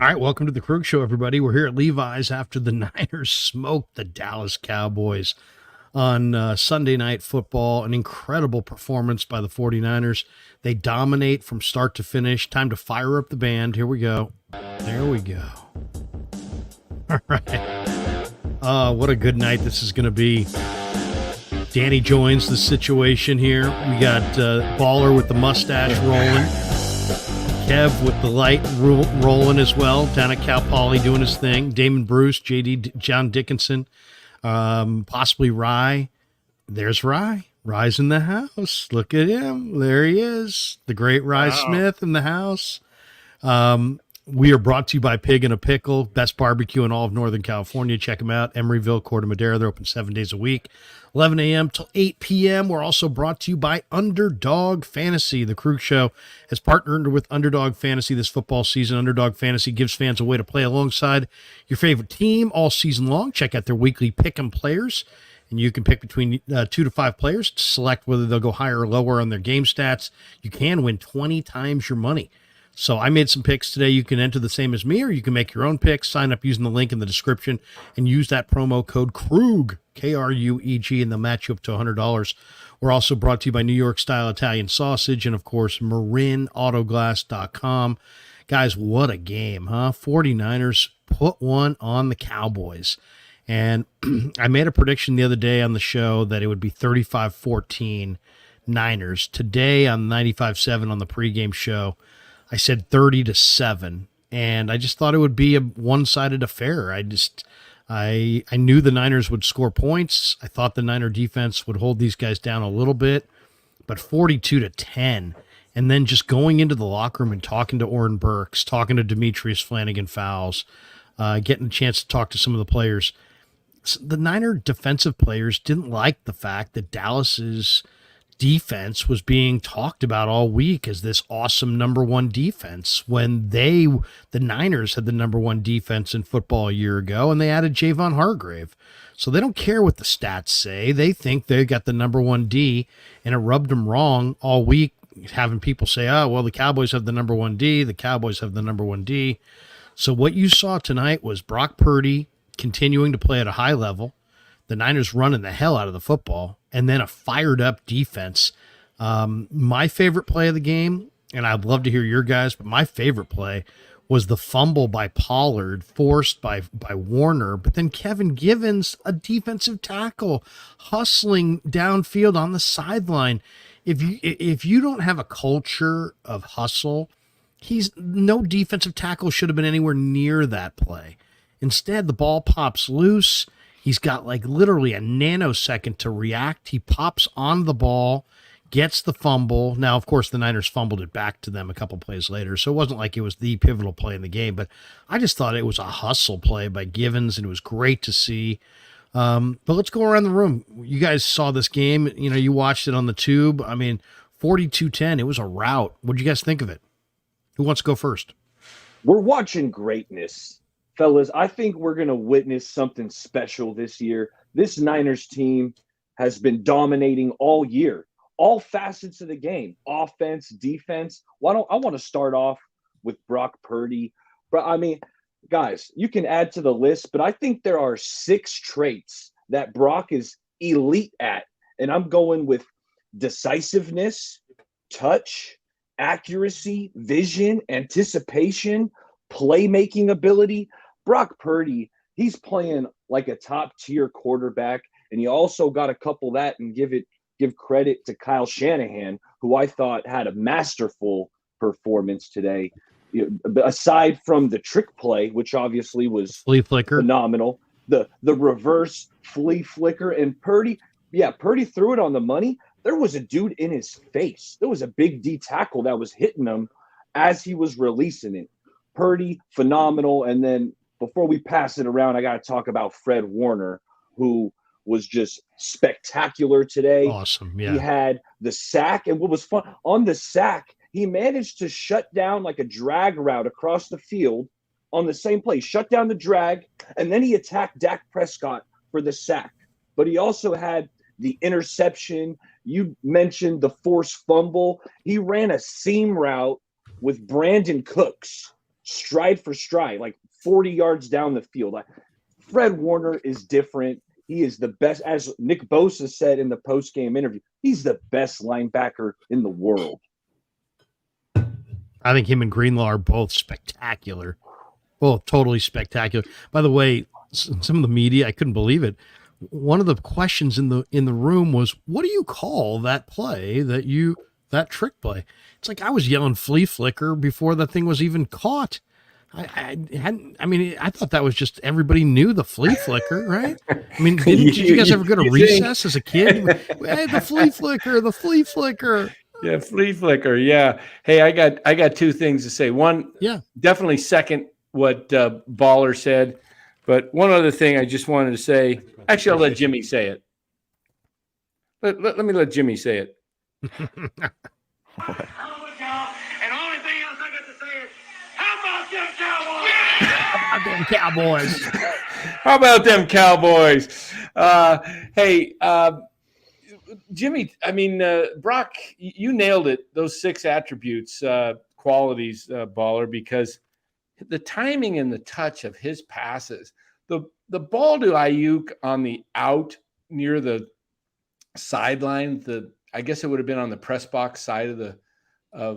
All right, welcome to the Krueg Show, everybody. We're here at Levi's after the Niners smoked the Dallas Cowboys on Sunday Night Football. An incredible performance by the 49ers. They dominate from start to finish. Time to fire up the band. Here we go. There we go. All right. What a good night this is going to be. Danny joins the situation here. We got Baller with the mustache rolling. Kev with the light rolling as well, down at Cal Poly doing his thing. Damon Bruce, JD, John Dickinson, possibly Rye. There's Rye. Rye's in the house. Look at him. There he is. The great Rye Smith in the house. We are brought to you by Pig and a Pickle, best barbecue in all of Northern California. Check them out. Emeryville, Corte Madera. They're open 7 days a week, 11 a.m. till 8 p.m. We're also brought to you by Underdog Fantasy. The Krueg Show has partnered with Underdog Fantasy this football season. Underdog Fantasy gives fans a way to play alongside your favorite team all season long. Check out their weekly pick-em players, and you can pick between 2 to 5 players to select whether they'll go higher or lower on their game stats. You can win 20 times your money. So I made some picks today. You can enter the same as me, or you can make your own picks. Sign up using the link in the description and use that promo code Krueg, K-R-U-E-G, and they'll match you up to $100. We're also brought to you by New York Style Italian Sausage and, of course, MarinAutoglass.com. Guys, what a game, huh? 49ers put one on the Cowboys. And I made a prediction the other day on the show that it would be 35-14 Niners. Today on 95.7 on the pregame show, I said 30-7, and I just thought it would be a one-sided affair. I knew the Niners would score points. I thought the Niner defense would hold these guys down a little bit, but 42-10, and then just going into the locker room and talking to Oren Burks, talking to Demetrius Flannigan-Fowles, getting a chance to talk to some of the players. The Niner defensive players didn't like the fact that Dallas's defense was being talked about all week as this awesome number one defense when the Niners had the number one defense in football a year ago, and they added Javon Hargrave. So they don't care what the stats say. They think they got the number one D, and it rubbed them wrong all week, having people say, oh, well, the Cowboys have the number one D, the Cowboys have the number one D. So what you saw tonight was Brock Purdy continuing to play at a high level, the Niners running the hell out of the football, and then a fired-up defense. My favorite play of the game, and I'd love to hear your guys, but my favorite play was the fumble by Pollard, forced by Warner, but then Kevin Givens, a defensive tackle, hustling downfield on the sideline. If you don't have a culture of hustle, no defensive tackle should have been anywhere near that play. Instead, the ball pops loose. He's got like literally a nanosecond to react. He pops on the ball, gets the fumble. Now, of course, the Niners fumbled it back to them a couple plays later, so it wasn't like it was the pivotal play in the game, but I just thought it was a hustle play by Givens, and it was great to see. But let's go around the room. You guys saw this game. You watched it on the tube. I mean, 42-10, it was a rout. What did you guys think of it? Who wants to go first? We're watching greatness. Fellas, I think we're going to witness something special this year. This Niners team has been dominating all year, all facets of the game, offense, defense. I want to start off with Brock Purdy. But I mean, guys, you can add to the list, but I think there are 6 traits that Brock is elite at. And I'm going with decisiveness, touch, accuracy, vision, anticipation, playmaking ability. Brock Purdy, he's playing like a top-tier quarterback, and you also got to couple that and give credit to Kyle Shanahan, who I thought had a masterful performance today. Aside from the trick play, which obviously was flea flicker, phenomenal, the reverse flea flicker, and Purdy threw it on the money. There was a dude in his face. There was a big D tackle that was hitting him as he was releasing it. Purdy, phenomenal. And then before we pass it around, I got to talk about Fred Warner, who was just spectacular today. Awesome, yeah. He had the sack, and what was fun, on the sack, he managed to shut down like a drag route across the field on the same play, shut down the drag, and then he attacked Dak Prescott for the sack. But he also had the interception. You mentioned the forced fumble. He ran a seam route with Brandon Cooks stride for stride, like 40 yards down the field. Like, Fred Warner is different. He is the best, as Nick Bosa said in the post-game interview, he's the best linebacker in the world. I think him and Greenlaw are both spectacular. Well, totally spectacular. By the way, some of the media, I couldn't believe it. One of the questions in the room was, what do you call that play that trick play? It's like I was yelling flea flicker before that thing was even caught. I thought that was just everybody knew the flea flicker, right? I mean, did you guys ever go to recess as a kid? Hey, the flea flicker. Yeah, flea flicker. Yeah. Hey, I got two things to say. One, definitely second what Baller said, but one other thing I just wanted to say. Actually, I'll let Jimmy say it. Let me let Jimmy say it. Cowboys. How about them Cowboys? Hey, Jimmy, I mean, Brock, you nailed it. Those 6 attributes, qualities, Baller, because the timing and the touch of his passes, the ball to Aiyuk on the out near the sideline, I guess it would have been on the press box side of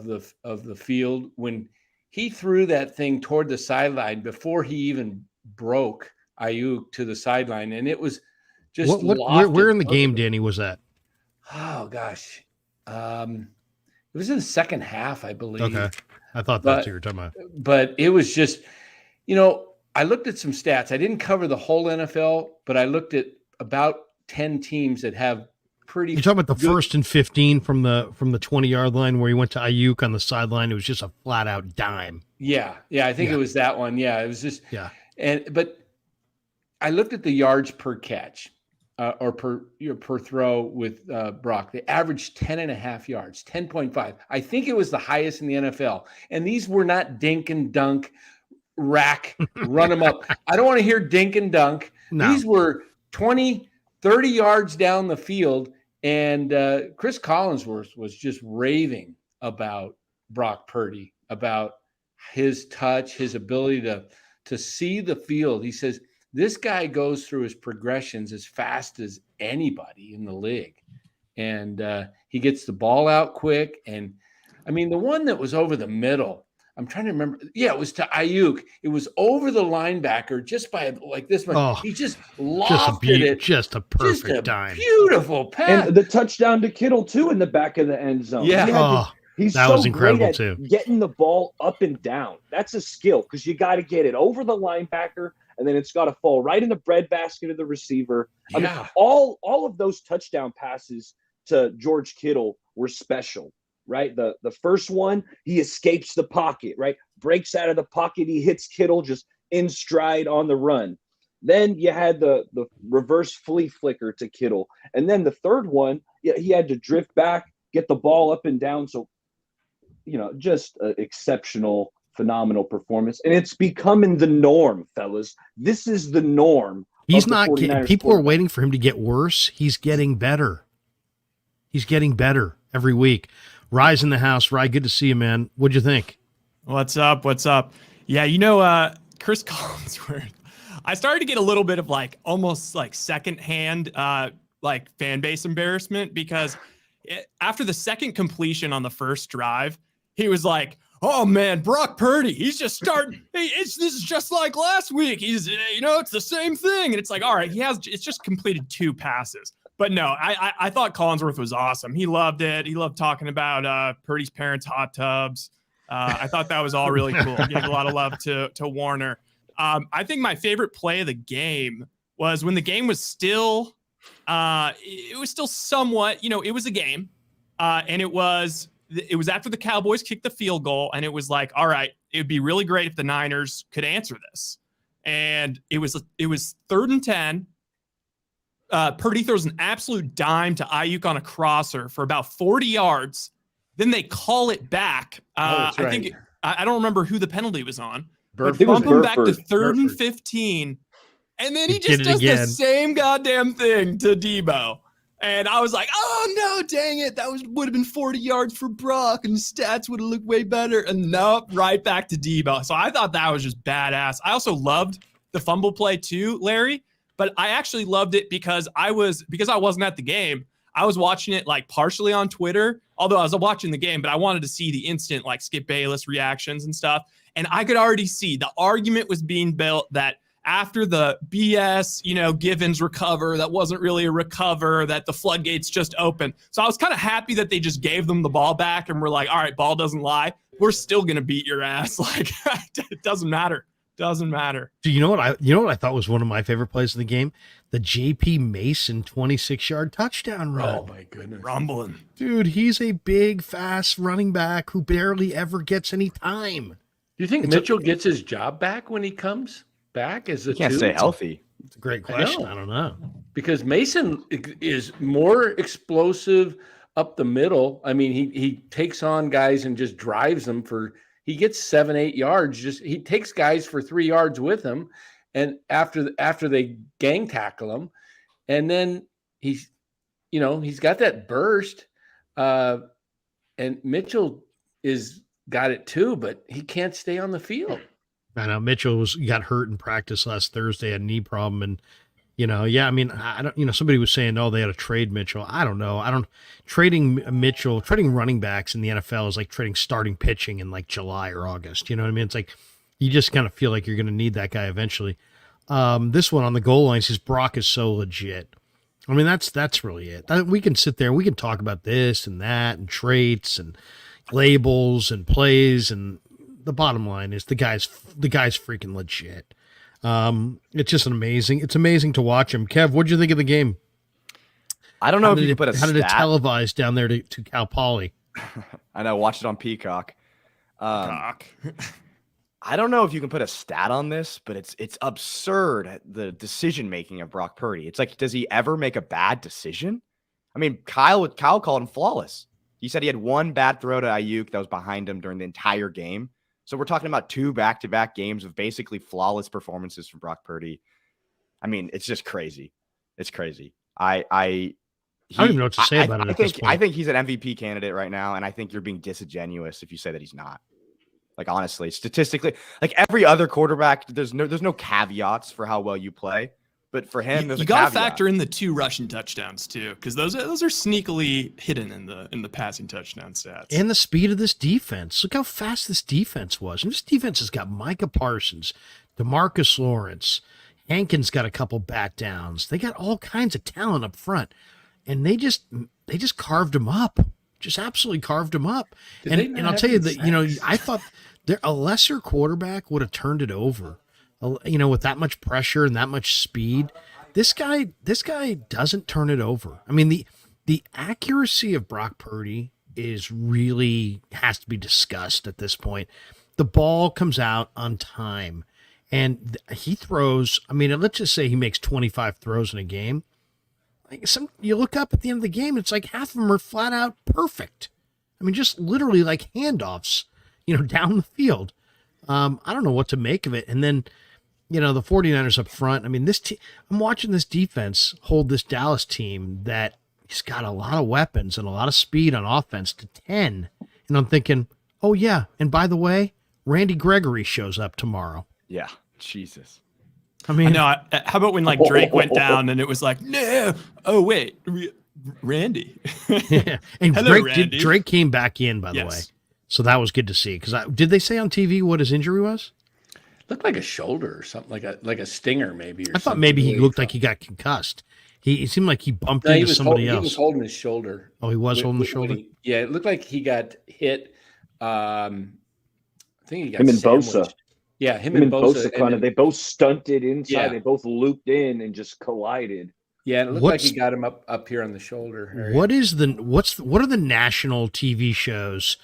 the field when he threw that thing toward the sideline before he even broke Aiyuk to the sideline, and it was just where in the game, Danny, was that? Oh gosh, it was in the second half, I believe. Okay, I thought that's what you were talking about. But it was just, I looked at some stats. I didn't cover the whole NFL, but I looked at about 10 teams that have pretty. You're talking about the 1st and 15 from the 20-yard line where he went to Aiyuk on the sideline. It was just a flat out dime. Yeah, I think it was that one. Yeah, it was just but I looked at the yards per catch or per throw with Brock. They averaged 10.5 yards, 10.5. I think it was the highest in the NFL. And these were not dink and dunk, rack, run them up. I don't want to hear dink and dunk. No. These were 20, 30 yards down the field. And Chris Collinsworth was just raving about Brock Purdy, about his touch, his ability to see the field. He says, this guy goes through his progressions as fast as anybody in the league. And he gets the ball out quick. And, I mean, the one that was over the middle, I'm trying to remember. Yeah, it was to Aiyuk. It was over the linebacker just by like this much. Oh, he just lofted it. Just a perfect dime. Beautiful pass. And the touchdown to Kittle, too, in the back of the end zone. Yeah. He's that so was incredible, great at getting the ball up and down. That's a skill because you got to get it over the linebacker, and then it's got to fall right in the breadbasket of the receiver. I mean, all of those touchdown passes to George Kittle were special. Right. The first one, he escapes the pocket, right? Breaks out of the pocket. He hits Kittle just in stride on the run. Then you had the reverse flea flicker to Kittle. And then the third one, he had to drift back, get the ball up and down. So, just an exceptional, phenomenal performance. And it's becoming the norm, fellas. This is the norm. He's not – people are waiting for him to get worse. He's getting better. He's getting better every week. Rye's in the house. Rye, good to see you, man. What'd you think? What's up? Yeah, Chris Collinsworth. I started to get a little bit of almost secondhand fan base embarrassment because after the second completion on the first drive, he was like, "Oh man, Brock Purdy, he's just starting. This is just like last week. He's it's the same thing." And it's like, all right, it's just completed 2 passes. But no, I thought Collinsworth was awesome. He loved it. He loved talking about Purdy's parents' hot tubs. I thought that was all really cool. He gave a lot of love to Warner. I think my favorite play of the game was when the game was still, it was still somewhat, it was a game, and it was after the Cowboys kicked the field goal, and it was like, all right, it would be really great if the Niners could answer this, and it was 3rd and 10. Purdy throws an absolute dime to Aiyuk on a crosser for about 40 yards. Then they call it back. That's right. I think I don't remember who the penalty was on. Bump him back to 3rd and 15. And then he just does the same goddamn thing to Debo. And I was like, oh no, dang it. Would have been 40 yards for Brock and the stats would have looked way better. And nope, right back to Debo. So I thought that was just badass. I also loved the fumble play too, Larry, but I actually loved it because I wasn't at the game. I was watching it like partially on Twitter, although I was watching the game, but I wanted to see the instant like Skip Bayless reactions and stuff. And I could already see the argument was being built that after the BS, Givens recover, that wasn't really a recover, that the floodgates just open. So I was kind of happy that they just gave them the ball back and were like, all right, ball doesn't lie. We're still going to beat your ass. Like, it doesn't matter. Doesn't matter. Do you know what I thought was one of my favorite plays of the game? The JP Mason 26-yard touchdown run. Oh my goodness. Rumbling. Dude, he's a big, fast running back who barely ever gets any time. Do you think Mitchell gets his job back when he comes back as a He can't stay healthy. It's a great question. I don't know. Because Mason is more explosive up the middle. I mean, he takes on guys and just drives them he gets 7-8 yards. He takes guys for 3 yards with him, and after they gang tackle him, and then he's got that burst. And Mitchell got it too, but he can't stay on the field. I know Mitchell got hurt in practice last Thursday, had a knee problem, and I mean, I don't, somebody was saying, oh, they had to trade Mitchell. I don't know. Trading running backs in the NFL is like trading starting pitching in like July or August. You know what I mean? It's like, you just kind of feel like you're going to need that guy eventually. This one on the goal line says Brock is so legit. I mean, that's really it. We can sit there, we can talk about this and that and traits and labels and plays, and the bottom line is the guy's freaking legit. It's just it's amazing to watch him. Kev, what'd you think of the game? I don't know if you can put a how did it stat. televise down there to Cal Poly? I know, watch it on Peacock. I don't know if you can put a stat on this, but it's absurd, the decision making of Brock Purdy. It's like, does he ever make a bad decision? I mean, Kyle called him flawless. He said he had one bad throw to Aiyuk that was behind him during the entire game. So we're talking about 2 back-to-back games of basically flawless performances from Brock Purdy. I mean, it's just crazy. It's crazy. I don't even know what to say about it at this point. I think he's an MVP candidate right now, and I think you're being disingenuous if you say that he's not. Like, honestly, statistically, like every other quarterback, there's no caveats for how well you play. But for him, you got to factor in the 2 rushing touchdowns too, because those are sneakily hidden in the passing touchdown stats. And the speed of this defense. Look how fast this defense was. And this defense has got Micah Parsons, DeMarcus Lawrence, Hankins got a couple bat downs. They got all kinds of talent up front, and they just carved them up. Just absolutely carved them up. And I'll tell you that I thought a lesser quarterback would have turned it over. With that much pressure and that much speed, this guy doesn't turn it over. I mean, the accuracy of Brock Purdy has to be discussed at this point. The ball comes out on time, and he throws. I mean, let's just say he makes 25 throws in a game. Like you look up at the end of the game, it's like half of them are flat out perfect. I mean, just literally like handoffs, down the field. I don't know what to make of it, and then. The 49ers up front. I mean, I'm watching this defense hold this Dallas team that has got a lot of weapons and a lot of speed on offense to 10. And I'm thinking, oh, yeah. And by the way, Randy Gregory shows up tomorrow. Yeah. Jesus. I mean, how about when like Drake went down and it was like, no. Oh, wait. Randy. Yeah. And Hello, Randy. Drake came back in, by the way. So that was good to see. Because did they say on TV what his injury was? Looked like a shoulder or something, like a stinger maybe. I thought maybe he looked like he got concussed. He seemed like he bumped into somebody else. He was holding his shoulder. Oh, he was holding the shoulder? It looked like he got hit. I think he got him and sandwiched. Bosa. Yeah, him and Bosa. They both stunted inside. Yeah. They both looped in and just collided. Yeah, it looked like he got him up here on the shoulder area. What are the national TV shows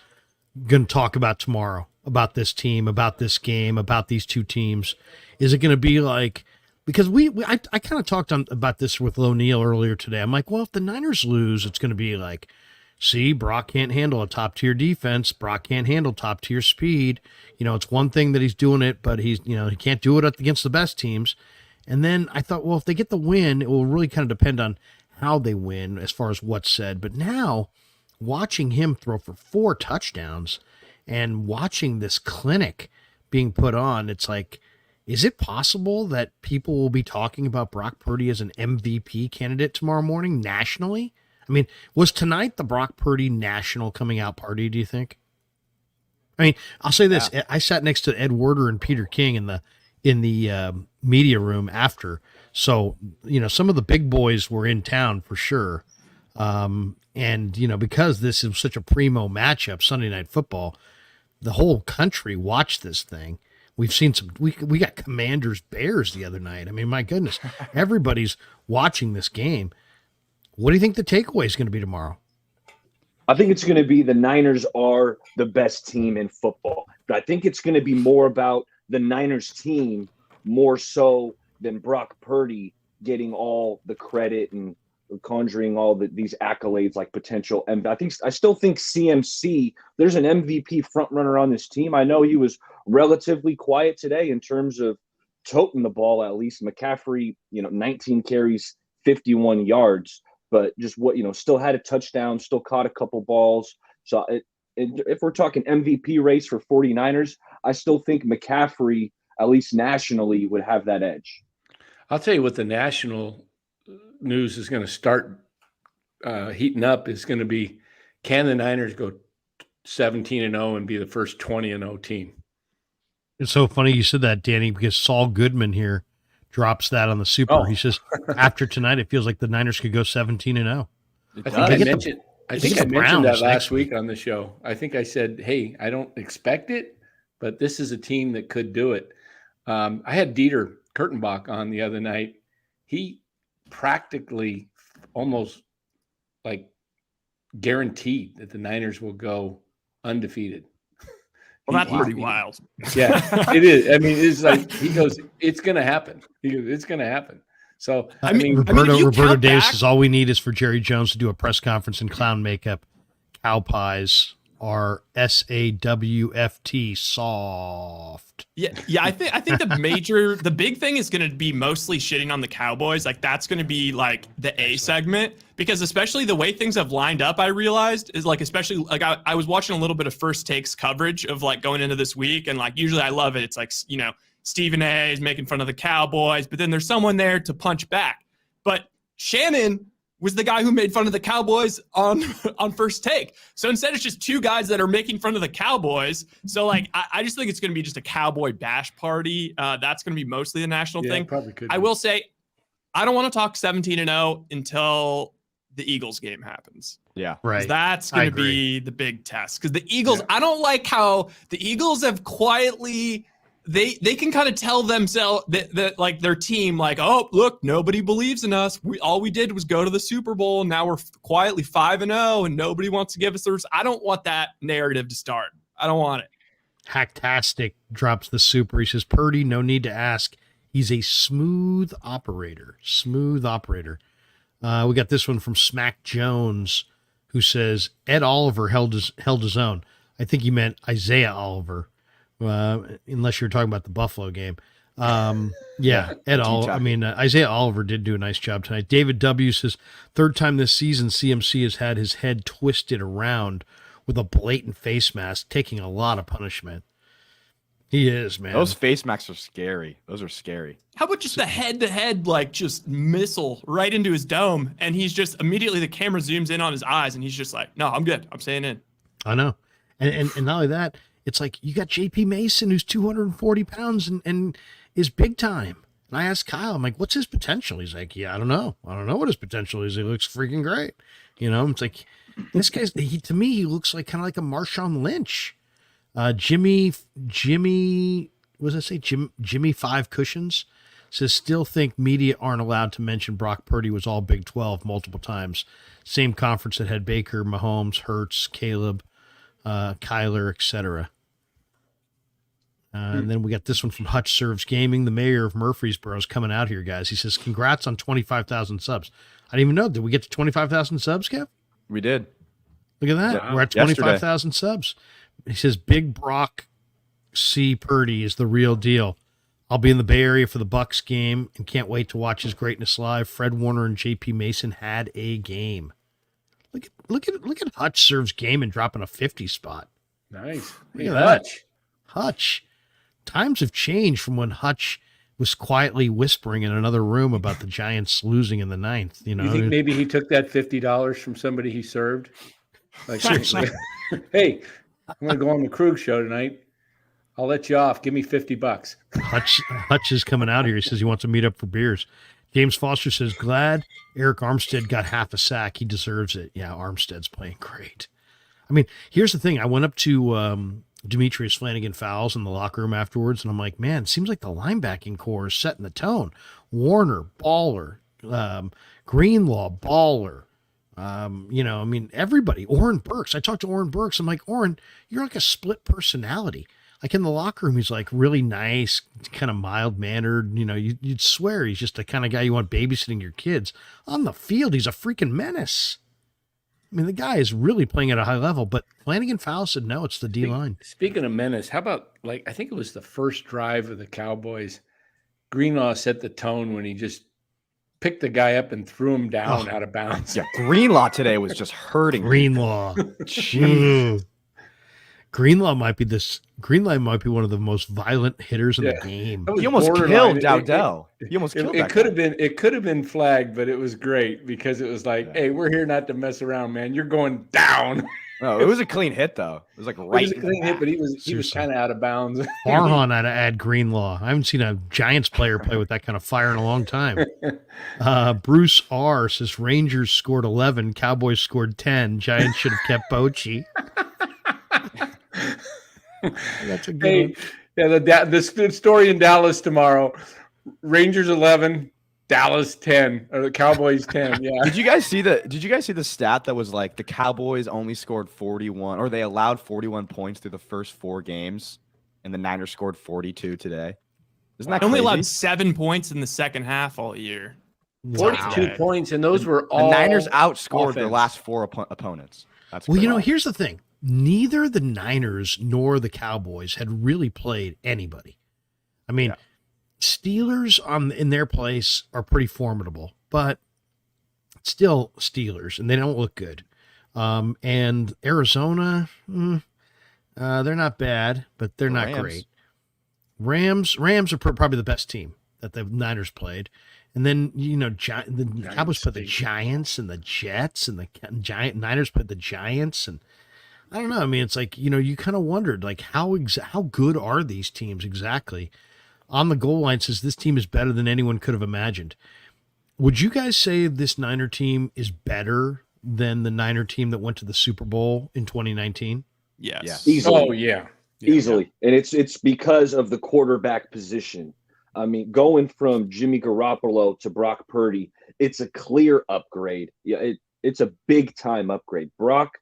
going to talk about tomorrow? About this team, about this game, about these two teams? Is it going to be like, because I kind of talked about this with O'Neal earlier today. I'm like, well, if the Niners lose, it's going to be like, see, Brock can't handle a top tier defense. Brock can't handle top tier speed. It's one thing that he's doing it, but he can't do it against the best teams. And then I thought, well, if they get the win, it will really kind of depend on how they win as far as what's said. But now watching him throw for 4 touchdowns and watching this clinic being put on, it's like, is it possible that people will be talking about Brock Purdy as an MVP candidate tomorrow morning nationally? I mean, was tonight the Brock Purdy national coming out party, do you think? I mean, I'll say this. Yeah. I sat next to Ed Werder and Peter King in the media room after. So, some of the big boys were in town for sure. And, because this is such a primo matchup, Sunday Night Football, the whole country watched this thing. We've seen we got Commanders Bears the other night. I mean, my goodness, everybody's watching this game. What do you think the takeaway is going to be tomorrow? I think it's going to be the Niners are the best team in football. But I think it's going to be more about the Niners team more so than Brock Purdy getting all the credit and conjuring all these accolades like potential. And I still think CMC, there's an MVP front runner on this team. I know he was relatively quiet today in terms of toting the ball, at least. McCaffrey, 19 carries, 51 yards. But just still had a touchdown, still caught a couple balls. So if we're talking MVP race for 49ers, I still think McCaffrey, at least nationally, would have that edge. I'll tell you what the national news is going to start heating up is going to be, can the Niners go 17-0 and be the first 20-0 team? It's so funny you said that, Danny, because Saul Goodman here drops that on the Super. Oh. He says, after tonight, it feels like the Niners could go 17-0. I think I mentioned that last week on the show. I think I said, hey, I don't expect it, but this is a team that could do it. I had Dieter Kurtenbach on the other night. He practically almost like guaranteed that the Niners will go undefeated. Well, that's pretty wild. Yeah, it is. I mean, it's like he goes, it's going to happen. It's going to happen. So, I mean, Roberto Davis says all we need is for Jerry Jones to do a press conference in clown makeup. Cow pies are SAWFT, soft. Yeah. I think the big thing is going to be mostly shitting on the Cowboys. Like that's going to be like the A segment, because especially the way things have lined up, I realized is like, especially like I was watching a little bit of First Takes coverage of like going into this week. And like, usually I love it. It's like, Stephen A is making fun of the Cowboys, but then there's someone there to punch back. But Shannon was the guy who made fun of the Cowboys on First Take. So instead, it's just 2 guys that are making fun of the Cowboys. So like, I just think it's going to be just a Cowboy bash party. That's going to be mostly the national thing. Probably could. I will say, I don't want to talk 17-0 until the Eagles game happens. Yeah, right. That's going to be the big test, because the Eagles. Yeah. I don't like how the Eagles have quietly. They can kind of tell themselves that like their team, like, oh, look, nobody believes in us. All we did was go to the Super Bowl. And now we're quietly 5-0 and nobody wants to give us the. I don't want that narrative to start. I don't want it. Hacktastic drops the Super. He says, Purdy, no need to ask. He's a smooth operator. Smooth operator. We got this one from Smack Jones, who says Ed Oliver held his own. I think he meant Isaiah Oliver. Unless you're talking about the Buffalo game. Yeah, Isaiah Oliver did do a nice job tonight. David W. says, 3rd time this season, CMC has had his head twisted around with a blatant face mask, taking a lot of punishment. He is, man. Those face masks are scary. Those are scary. How about just the head-to-head, like, just missile right into his dome, and he's just immediately the camera zooms in on his eyes, and he's just like, no, I'm good. I'm staying in. I know. And not only that, it's like you got JP Mason, who's 240 pounds and is big time. And I asked Kyle, I'm like, what's his potential? He's like, yeah, I don't know. I don't know what his potential is. He looks freaking great. It's like, this guy's, to me, he looks like kind of like a Marshawn Lynch. Jimmy, what does I say? Jimmy 5 Cushions says, still think media aren't allowed to mention Brock Purdy was all Big 12 multiple times. Same conference that had Baker, Mahomes, Hurts, Caleb, Kyler, etc. And then we got this one from Hutch Serves Gaming. The mayor of Murfreesboro is coming out here, guys. He says, congrats on 25,000 subs. I didn't even know. Did we get to 25,000 subs, Kev? We did. Look at that. Yeah. We're at 25,000 subs. He says, Big Brock C. Purdy is the real deal. I'll be in the Bay Area for the Bucks game and can't wait to watch his greatness live. Fred Warner and JP Mason had a game. Look at Hutch serves game and dropping a 50 spot. Nice. Look at that. Hutch. Times have changed from when Hutch was quietly whispering in another room about the Giants losing in the 9th. You think maybe he took that $50 from somebody he served? Like, hey, I'm going to go on the Krueg show tonight. I'll let you off. Give me $50. Hutch is coming out here. He says he wants to meet up for beers. James Foster says, glad Eric Armstead got half a sack. He deserves it. Yeah, Armstead's playing great. I mean, here's the thing. I went up to Demetrius Flanagan Fowles in the locker room afterwards, and I'm like, man, it seems like the linebacking core is setting the tone. Warner, baller. Greenlaw, baller. Everybody. Oren Burks. I talked to Oren Burks. I'm like, Oren, you're like a split personality. Like in the locker room, he's like really nice, kind of mild-mannered. You'd swear he's just the kind of guy you want babysitting your kids. On the field, he's a freaking menace. I mean, the guy is really playing at a high level, but Flanagan Fowles said, no, it's the D-line. Speaking of menace, how about, I think it was the first drive of the Cowboys. Greenlaw set the tone when he just picked the guy up and threw him down out of bounds. Yeah, Greenlaw today was just hurting. Greenlaw. Jeez. Greenlaw might be one of the most violent hitters in the game. He almost killed Dowdell. He almost killed it. It could have been flagged, but it was great because it was like, hey, we're here not to mess around, man. You're going down. No, it was a clean hit though. It was like right. It was a clean hit, but he was kind of out of bounds. Farhan had to add Greenlaw. I haven't seen a Giants player play with that kind of fire in a long time. Bruce R says Rangers scored 11, Cowboys scored 10. Giants should have kept Bochy. That's a good one. Yeah, the story in Dallas tomorrow. Rangers 11, Dallas 10, or the Cowboys 10. Yeah. Did you guys see the stat that was like the Cowboys only scored 41, or they allowed 41 points through the first 4 games, and the Niners scored 42 today? Isn't that crazy? Only allowed 7 points in the second half all year. 42 points, and those were all the Niners outscored offense. their last 4 opponents. That's well, here's the thing. Neither the Niners nor the Cowboys had really played anybody. I mean, Steelers in their place are pretty formidable, but still Steelers, and they don't look good. And Arizona, they're not bad, but they're not great. Rams are probably the best team that the Niners played. And then, the Cowboys played the Giants and the Jets, and the Niners played the Giants, and I don't know. I mean, it's like, you kind of wondered, like, how good are these teams exactly? On the goal line says this team is better than anyone could have imagined. Would you guys say this Niner team is better than the Niner team that went to the Super Bowl in 2019? Yes. Easily. Oh, yeah. Easily. And it's because of the quarterback position. I mean, going from Jimmy Garoppolo to Brock Purdy, it's a clear upgrade. Yeah, it's a big-time upgrade. Brock,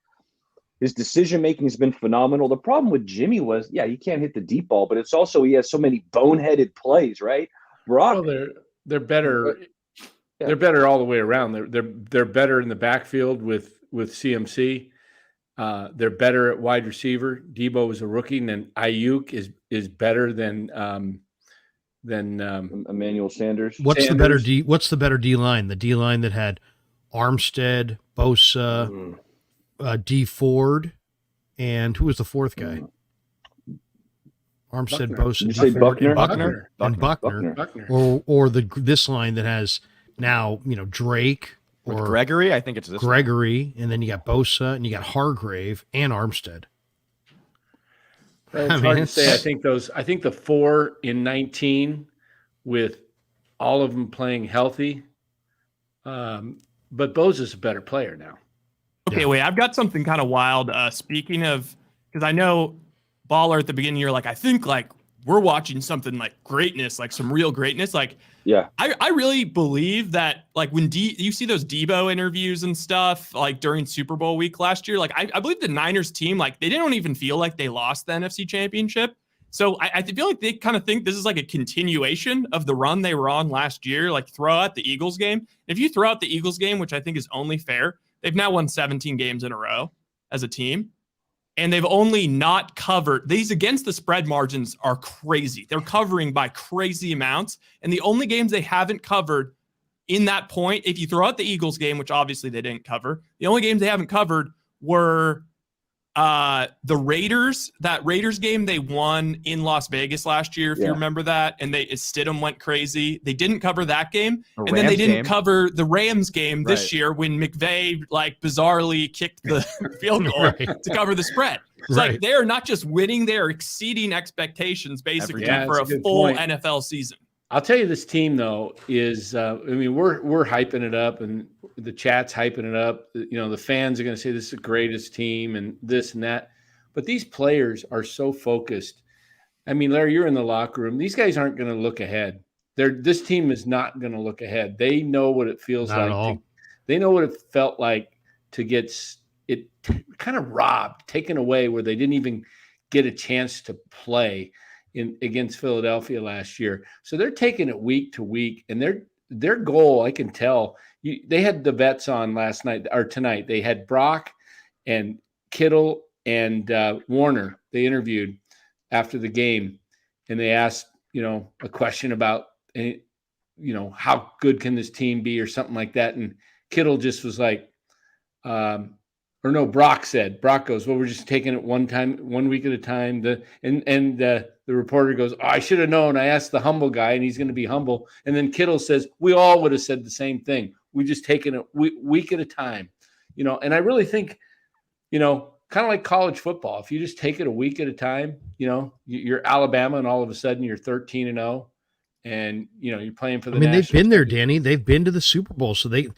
his decision-making has been phenomenal. The problem with Jimmy was, he can't hit the deep ball, but it's also he has so many boneheaded plays, right? Brock, they're better. Yeah. They're better all the way around. They're better in the backfield with CMC. They're better at wide receiver. Debo is a rookie, and then Aiyuk is better than Emmanuel Sanders. What's the better D line? The D line that had Armstead, Bosa, D Ford, and who was the fourth guy? Armstead, Bosa, Did you say Buckner? Buckner. Or this line that has now Drake or Gregory. I think it's this Gregory, and then you got Bosa and you got Hargrave and Armstead. It's hard to say. I think the 4 in 19 with all of them playing healthy. But Bosa's a better player now. Okay, wait, I've got something kind of wild. Speaking of, because I know Baller at the beginning, you're like, I think like we're watching something like greatness, like some real greatness. Like, I really believe that like when you see those Debo interviews and stuff, like during Super Bowl week last year, like I believe the Niners team, like they didn't even feel like they lost the NFC Championship. So I feel like they kind of think this is like a continuation of the run they were on last year, like throw out the Eagles game. If you throw out the Eagles game, which I think is only fair, they've now won 17 games in a row as a team. and they've only not covered. These against the spread margins are crazy. They're covering by crazy amounts. And the only games they haven't covered in that point, if you throw out the Eagles game, which obviously they didn't cover, the only games they haven't covered were the Raiders. That Raiders game they won in Las Vegas last year, if you remember that, and Stidham went crazy. They didn't cover that game, and then they didn't cover the Rams game this year when McVay bizarrely kicked the field goal to cover the spread. It's like they're not just winning; they're exceeding expectations basically for a full NFL season. I'll tell you, this team though is, we're hyping it up, and the chat's hyping it up. The fans are going to say this is the greatest team and this and that, but these players are so focused. I mean, Larry, you're in the locker room. These guys aren't going to look ahead. This team is not going to look ahead. They know what it feels like. They know what it felt like to get it kind of robbed, taken away, where they didn't even get a chance to play against Philadelphia last year. So they're taking it week to week, and their goal, I can tell. They had the vets on last night or tonight. They had Brock and Kittle and Warner. They interviewed after the game, and they asked, a question about, how good can this team be or something like that. And Kittle just was like, Brock goes, well, we're just taking it one week at a time. The reporter goes, I should have known. I asked the humble guy, and he's going to be humble. And then Kittle says, we all would have said the same thing. We just taking it week at a time, And I really think, kind of like college football. If you just take it a week at a time, you're Alabama, and all of a sudden you're 13-0. And you're playing for the. They've been there, Danny. They've been to the Super Bowl, so they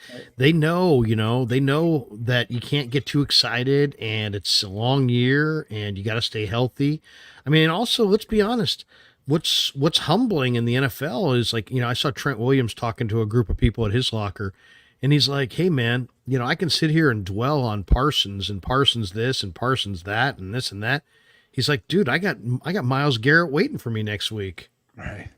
know. They know that you can't get too excited, and it's a long year, and you got to stay healthy. Also, let's be honest. What's humbling in the NFL is I saw Trent Williams talking to a group of people at his locker, and he's like, "Hey, man, I can sit here and dwell on Parsons and Parsons this and Parsons that and this and that." He's like, "Dude, I got Myles Garrett waiting for me next week." Right.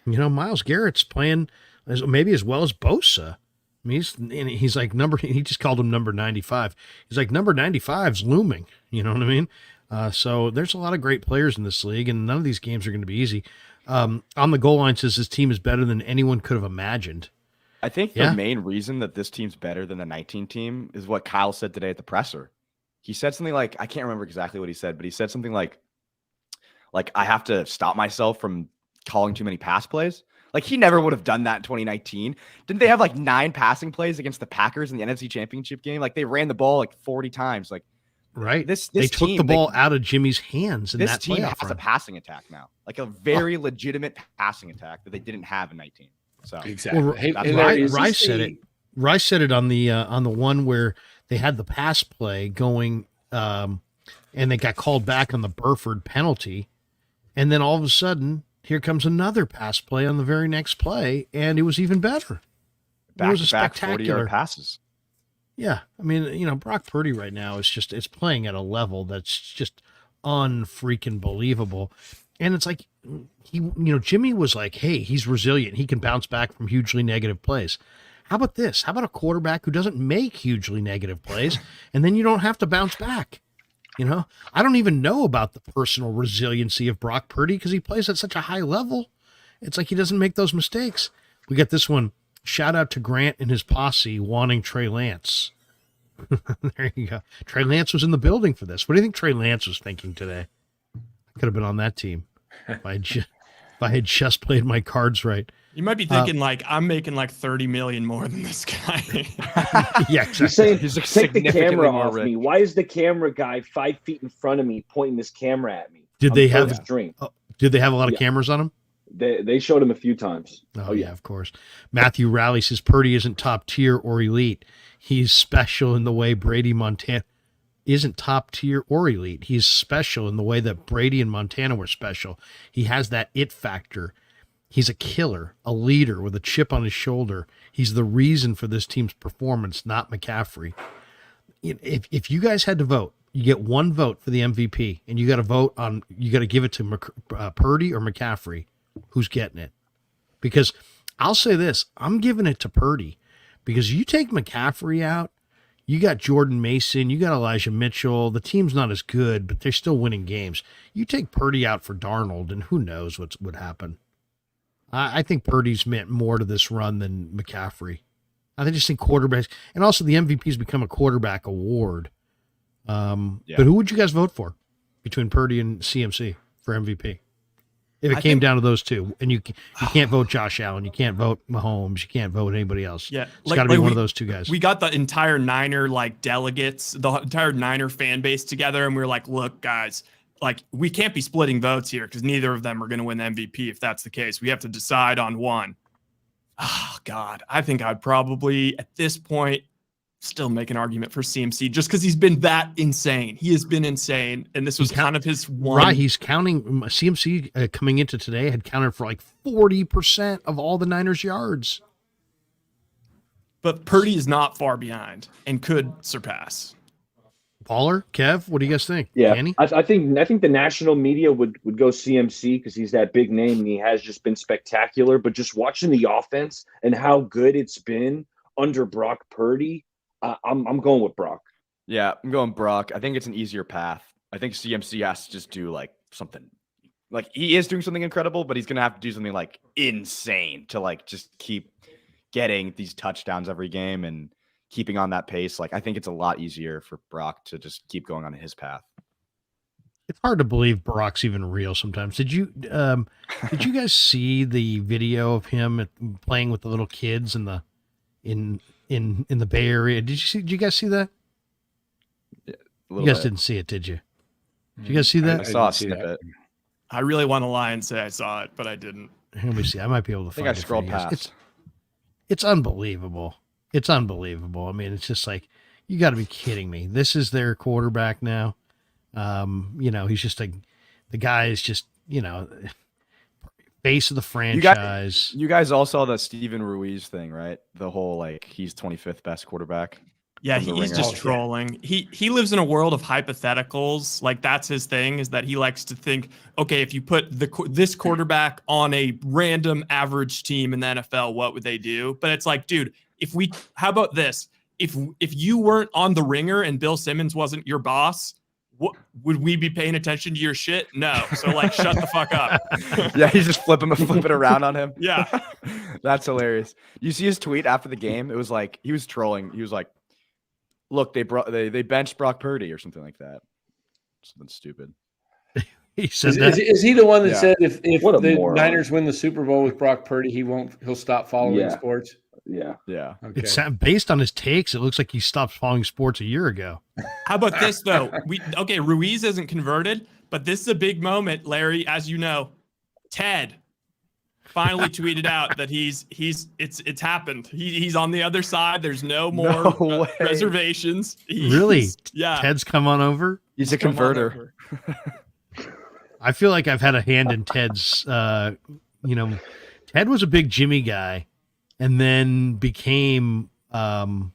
Myles Garrett's playing maybe as well as Bosa. He's like he just called him number 95. He's like, number 95's looming. You know what I mean? So there's a lot of great players in this league, and none of these games are going to be easy. On the goal line says this team is better than anyone could have imagined. I think the main reason that this team's better than the 19 team is what Kyle said today at the presser. He said something like, I can't remember exactly what he said, but he said something like I have to stop myself from calling too many pass plays. Like, he never would have done that in 2019. Didn't they have 9 passing plays against the Packers in the NFC Championship game? They ran the ball 40 times. Right. This they team, took the ball out of Jimmy's hands in that playoff run. This team has a passing attack now, a very legitimate passing attack that they didn't have in 19. So exactly. Well, Rice said it. Rice said it on the one where they had the pass play going, and they got called back on the Burford penalty, and then all of a sudden, here comes another pass play on the very next play, and it was even better. It was a spectacular 40-yard passes. Yeah, Brock Purdy right now is it's playing at a level that's just unfreaking believable, and it's like Jimmy was like, hey, he's resilient. He can bounce back from hugely negative plays. How about this? How about a quarterback who doesn't make hugely negative plays, and then you don't have to bounce back? I don't even know about the personal resiliency of Brock Purdy because he plays at such a high level. It's like he doesn't make those mistakes. We got this one. Shout out to Grant and his posse wanting Trey Lance. There you go. Trey Lance was in the building for this. What do you think Trey Lance was thinking today? I could have been on that team if I had just played my cards right. You might be thinking I'm making $30 million more than this guy. Yeah, exactly. He's saying, take the camera off me. Why is the camera guy 5 feet in front of me pointing this camera at me? Did they have a lot of cameras on him? They showed him a few times. Oh yeah, of course. Matthew Rowley says Purdy isn't top tier or elite. He's special in the way Brady Montana isn't top tier or elite. He's special in the way that Brady and Montana were special. He has that it factor. He's a killer, a leader with a chip on his shoulder. He's the reason for this team's performance, not McCaffrey. If you guys had to vote, you get one vote for the MVP, and you got to give it to Purdy or McCaffrey. Who's getting it? Because I'll say this, I'm giving it to Purdy, because you take McCaffrey out, You got Jordan Mason, you got Elijah Mitchell. The team's not as good, but they're still winning games. You take Purdy out for Darnold, and who knows what would happen. I think Purdy's meant more to this run than McCaffrey. I just think quarterbacks, and also the MVP's become a quarterback award. But who would you guys vote for between Purdy and CMC for MVP? If it came down to those two, and you can't vote Josh Allen, you can't vote Mahomes, you can't vote anybody else. Yeah, it's got to be one of those two guys. We got the entire Niner delegates, the entire Niner fan base together, and we were like, "Look, guys, we can't be splitting votes here because neither of them are going to win MVP. If that's the case, we have to decide on one." Oh God, I think I'd probably at this point still make an argument for CMC just because he's been that insane. He has been insane, and this was kind of his one. Right, he's counting. CMC coming into today had counted for 40% of all the Niners' yards. But Purdy is not far behind and could surpass. Baller, Kev, what do you guys think? Yeah, Danny? I think the national media would go CMC because he's that big name and he has just been spectacular. But just watching the offense and how good it's been under Brock Purdy, I'm going with Brock. Yeah, I'm going Brock. I think it's an easier path. I think CMC has to just do something. He is doing something incredible, but he's going to have to do something insane to just keep getting these touchdowns every game and keeping on that pace. I think it's a lot easier for Brock to just keep going on his path. It's hard to believe Brock's even real sometimes. Did you guys see the video of him playing with the little kids in the Bay Area? Did you guys see that? Yeah, you guys didn't see it, did you? Did you guys see that? I saw a snippet. I really want to lie and say I saw it, but I didn't. Let me see. I might be able to find it. I think I scrolled past. It's unbelievable. It's unbelievable. I mean, it's just you got to be kidding me. This is their quarterback now. He's just the guy is just, face of the franchise. You guys all saw the Steven Ruiz thing, right? The whole he's 25th best quarterback. Yeah, he's just trolling. He lives in a world of hypotheticals. That's his thing, is that he likes to think, okay, if you put this quarterback on a random average team in the NFL, what would they do? But it's dude, how about this? If you weren't on the ringer and Bill Simmons wasn't your boss, would we be paying attention to your shit? No. So shut the fuck up. Yeah, he's just flipping it around on him. Yeah. That's hilarious. You see his tweet after the game? It was he was trolling. He was look, they benched Brock Purdy or something like that. Something stupid. He said that. Is he the one that said if the Niners win the Super Bowl with Brock Purdy, he'll stop following sports? Yeah. Okay. It's based on his takes. It looks like he stopped following sports a year ago. How about this though? Ruiz isn't converted, but this is a big moment, Larry. As you know, Ted finally tweeted out that it's happened. He's on the other side. There's no more reservations. Really? Yeah. Ted's come on over. He's a converter. I feel like I've had a hand in Ted's. Ted was a big Jimmy guy. And then became kind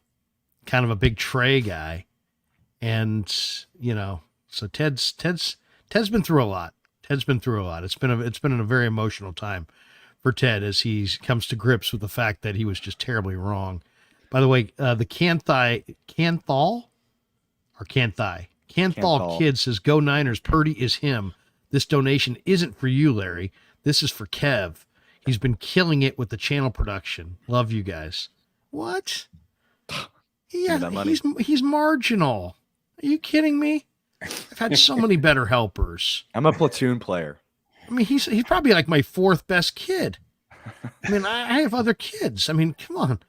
of a big Trey guy, and so Ted's been through a lot. It's been a very emotional time for Ted as he comes to grips with the fact that he was just terribly wrong. By the way, the Canthal kid says, "Go Niners! Purdy is him. This donation isn't for you, Larry. This is for Kev. He's been killing it with the channel production. Love you guys." What? Yeah, he's marginal. Are you kidding me? I've had so many better helpers. I'm a platoon player. I mean, he's probably my fourth best kid. I mean, I have other kids. I mean, come on.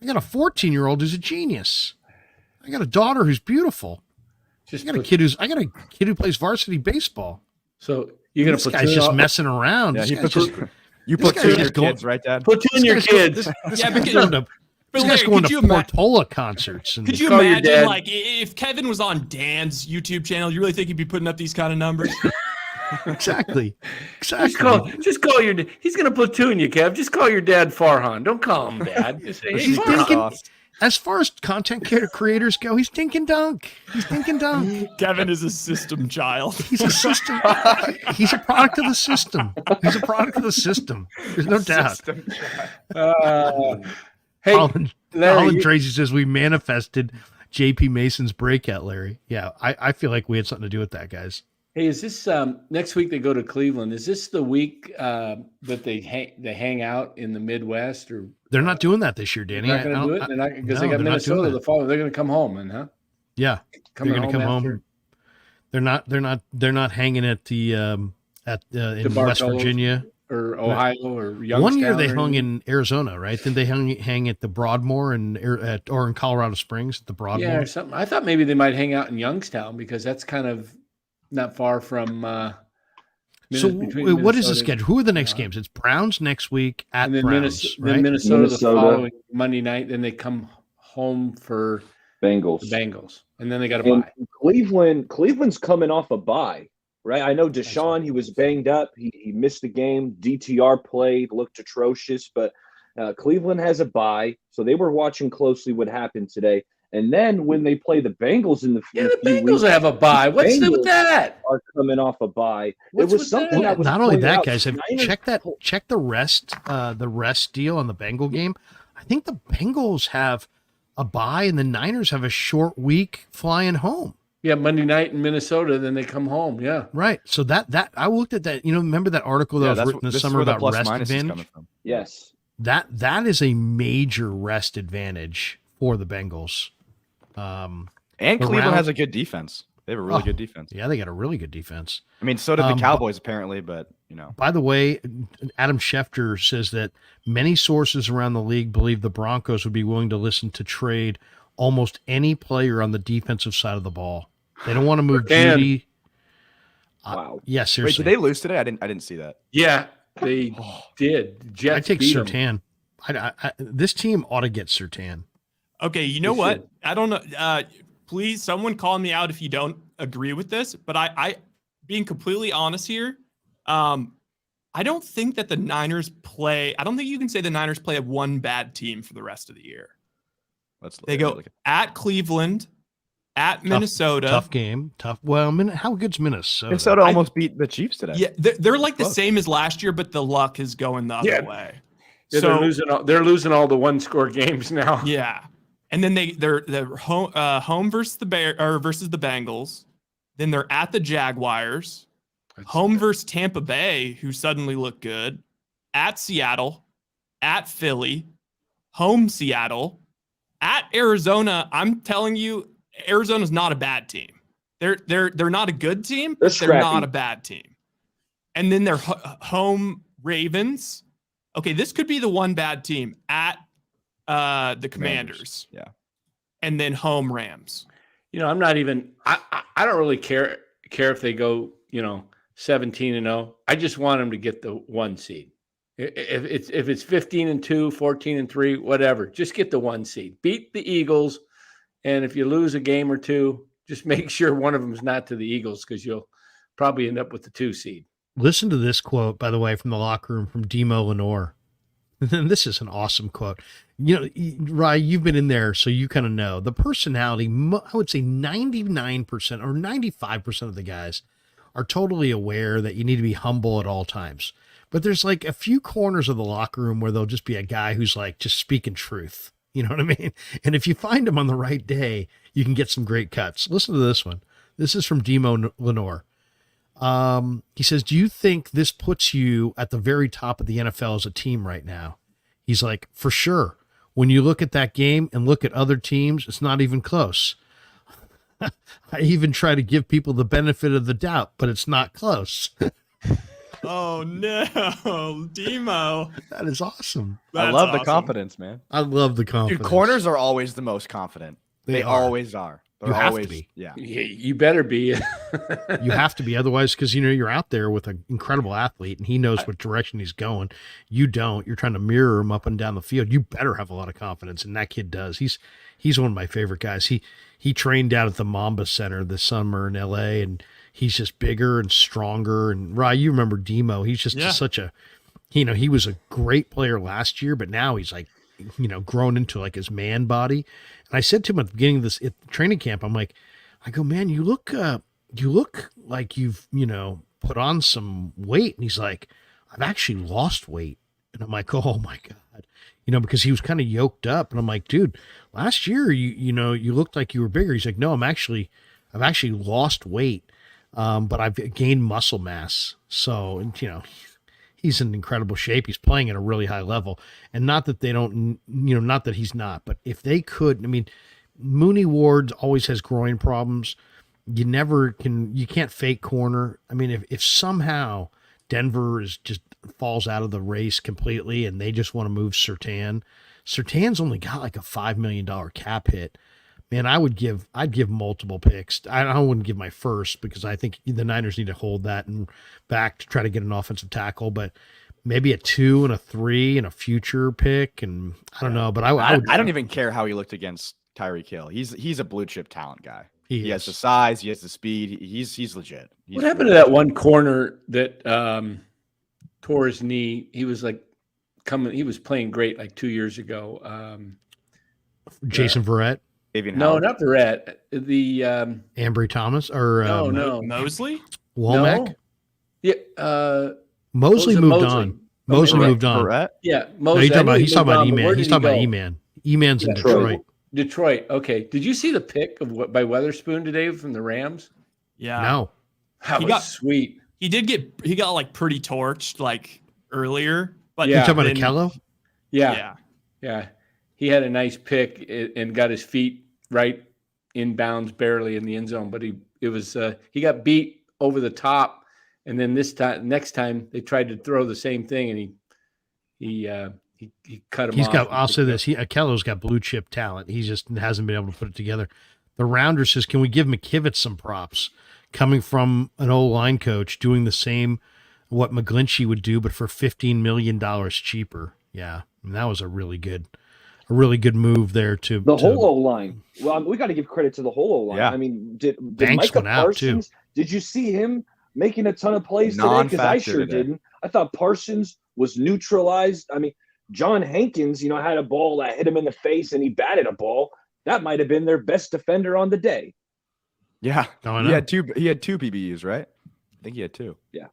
I got a 14-year-old who's a genius. I got a daughter who's beautiful. I got a kid who plays varsity baseball. So you're gonna this guy's just messing around. Yeah, you platoon your kids, right, Dad? Platoon your kids. Yeah, because this guy's going to Portola concerts. Could you imagine, if Kevin was on Dan's YouTube channel, you really think he'd be putting up these kind of numbers? Exactly. Just call your. He's going to platoon you, Kev. Just call your dad Farhan. Don't call him Dad. Just say, hey, Farhan. As far as content creators go, he's dinking dunk. Kevin is a system child. He's a system. He's a product of the system. There's no doubt. Hey, Colin Tracy says we manifested JP Mason's breakout, Larry. Yeah, I feel like we had something to do with that, guys. Hey, is this next week they go to Cleveland? Is this the week that they hang out in the Midwest? Or they're not doing that this year, Danny? They're not going to do it because they got Minnesota the following. They're going to come home, huh? Yeah, they're going to come home. They're not hanging at the in West Virginia or Ohio or Youngstown. One year they hung in Arizona, right? Then they hang at the Broadmoor or in Colorado Springs at the Broadmoor. Yeah, or something. I thought maybe they might hang out in Youngstown because that's kind of not far from. So what is the schedule? Who are the next games? It's Browns next week at Browns, right? Then Minnesota the following Monday night. Then they come home for Bengals. The Bengals, and then they got a bye. Cleveland's coming off a bye, right? I know Deshaun, he was banged up. He missed the game. DTR played, looked atrocious, but Cleveland has a bye, so they were watching closely what happened today. And then when they play the Bengals in the Bengals have a bye. What's with that? Are coming off a bye. It was something that was not only that, guys. Have you check the rest deal on the Bengal game? I think the Bengals have a bye, and the Niners have a short week flying home. Yeah, Monday night in Minnesota, then they come home. Yeah, right. So that I looked at that. Remember that article that was written this summer about rest advantage? Yes, that is a major rest advantage for the Bengals. And Cleveland has a good defense. They have a really good defense. Yeah, they got a really good defense. I mean, so did the Cowboys apparently, but By the way, Adam Schefter says that many sources around the league believe the Broncos would be willing to listen to trade almost any player on the defensive side of the ball. They don't want to move Judy. Wow. Yeah, seriously. Wait, did they lose today? I didn't see that. Yeah, they did. Jets I take Surtain. This team ought to get Surtain. Okay, you know what? I don't know. Please, someone call me out if you don't agree with this. But I being completely honest here, I don't think that the Niners play. I don't think you can say the Niners play a one bad team for the rest of the year. They go at Cleveland, at Minnesota. Tough game. Tough. Well, how good's Minnesota? Minnesota almost beat the Chiefs today. Yeah, they're like the same as last year, but the luck is going the other way. Yeah, so they're losing all the one-score games now. Yeah. And then they're home versus the Bengals. Then they're at the Jaguars. Home versus Tampa Bay, who suddenly look good. At Seattle, at Philly, home Seattle, at Arizona. I'm telling you, Arizona's not a bad team. They're not a good team, but they're not a bad team. And then they're home Ravens. Okay, this could be the one bad team at the Commanders. Yeah. And then home Rams. I'm not even I don't really care if they go, 17-0. I just want them to get the 1 seed. If it's 15-2, 14-3, whatever, just get the 1 seed. Beat the Eagles, and if you lose a game or two, just make sure one of them is not to the Eagles because you'll probably end up with the 2 seed. Listen to this quote, by the way, from the locker room from Demo Lenore. This is an awesome quote. Rye, you've been in there, so you kind of know. The personality, I would say 99% or 95% of the guys are totally aware that you need to be humble at all times. But there's like a few corners of the locker room where there'll just be a guy who's like just speaking truth. You know what I mean? And if you find him on the right day, you can get some great cuts. Listen to this one. This is from Demo Lenore. He says, do you think this puts you at the very top of the NFL as a team right now? He's like, for sure. When you look at that game and look at other teams, it's not even close. I even try to give people the benefit of the doubt, but it's not close. Oh no, Demo. That is awesome. I love the confidence, man. I love the confidence. Dude, corners are always the most confident. They always are. You have to be. Yeah. You better be. You have to be. Otherwise, because, you're out there with an incredible athlete and he knows what direction he's going. You don't. You're trying to mirror him up and down the field. You better have a lot of confidence. And that kid does. He's one of my favorite guys. He trained down at the Mamba Center this summer in LA, and he's just bigger and stronger. And Rye, you remember Demo. He's just such a, he was a great player last year, but now he's like, grown into like his man body. And I said to him at the beginning of this training camp, I go, man, you look like you've, put on some weight. And he's like, I've actually lost weight. And I'm like, oh my that, because he was kind of yoked up. And I'm like, dude, last year, you looked like you were bigger. He's like, no, I've actually lost weight, but I've gained muscle mass. So, he's in incredible shape. He's playing at a really high level, and not that they don't, not that he's not, but if they could, Mooney Ward always has groin problems. You can't fake corner. If somehow Denver falls out of the race completely and they just want to move Surtain's only got like a $5 million cap hit. Man, I'd give multiple picks. I wouldn't give my first because I think the Niners need to hold that and back to try to get an offensive tackle, but maybe a 2 and a 3 and a future pick. And I don't know, but I don't even care how he looked against Tyreek Hill. He's a blue chip talent guy. He has the size, he has the speed. He's legit. What happened to that one corner that tore his knee? He was he was playing great like 2 years ago. Jason Verrett. No, not Verrett. The Ambry Thomas or no Mosley? Womack? No. Yeah, Mosley moved on. Mosley moved on. Verrett? Yeah, Mosley. No, he's talking about E-Man. He's talking about E-Man. E-Man's in Detroit. Detroit. Okay. Did you see the pick by Weatherspoon today from the Rams? Yeah. No. That was sweet. He got like pretty torched like earlier, but you talking about Akello? Yeah. He had a nice pick and got his feet right in bounds, barely in the end zone, but he got beat over the top, and then next time they tried to throw the same thing, and he cut him off. I'll say this: Akello's got blue chip talent. He just hasn't been able to put it together. The Rounder says, "Can we give McKivitz some props? Coming from an old line coach, doing the same what McGlinchey would do, but for $15 million cheaper." Yeah, that was a really good move there to the whole O-line. Well, we got to give credit to the whole O-line. Yeah. Did Banks Micah went out Parsons, too. Did you see him making a ton of plays today? Because I sure didn't. I thought Parsons was neutralized. John Hankins, had a ball that hit him in the face and he batted a ball. That might have been their best defender on the day. Yeah. He had two PBUs, right? I think he had 2. Yeah.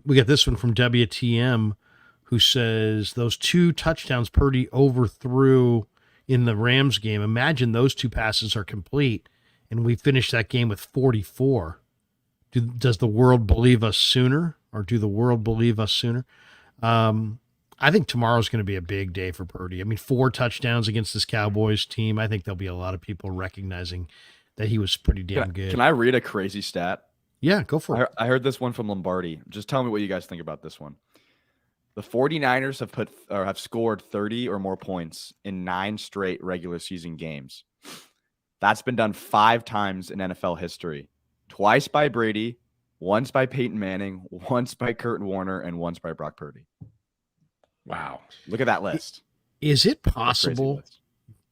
We got this one from WTM, who says those 2 touchdowns Purdy overthrew in the Rams game. Imagine those 2 passes are complete, and we finish that game with 44. Does the world believe us sooner, or do the world believe us sooner? I think tomorrow's going to be a big day for Purdy. 4 touchdowns against this Cowboys team. I think there'll be a lot of people recognizing that he was pretty damn good. Can I read a crazy stat? Yeah, go for it. I heard this one from Lombardi. Just tell me what you guys think about this one. The 49ers have scored 30 or more points in 9 straight regular season games. That's been done 5 times in NFL history. Twice by Brady, once by Peyton Manning, once by Kurt Warner, and once by Brock Purdy. Wow. Look at that list. Is it possible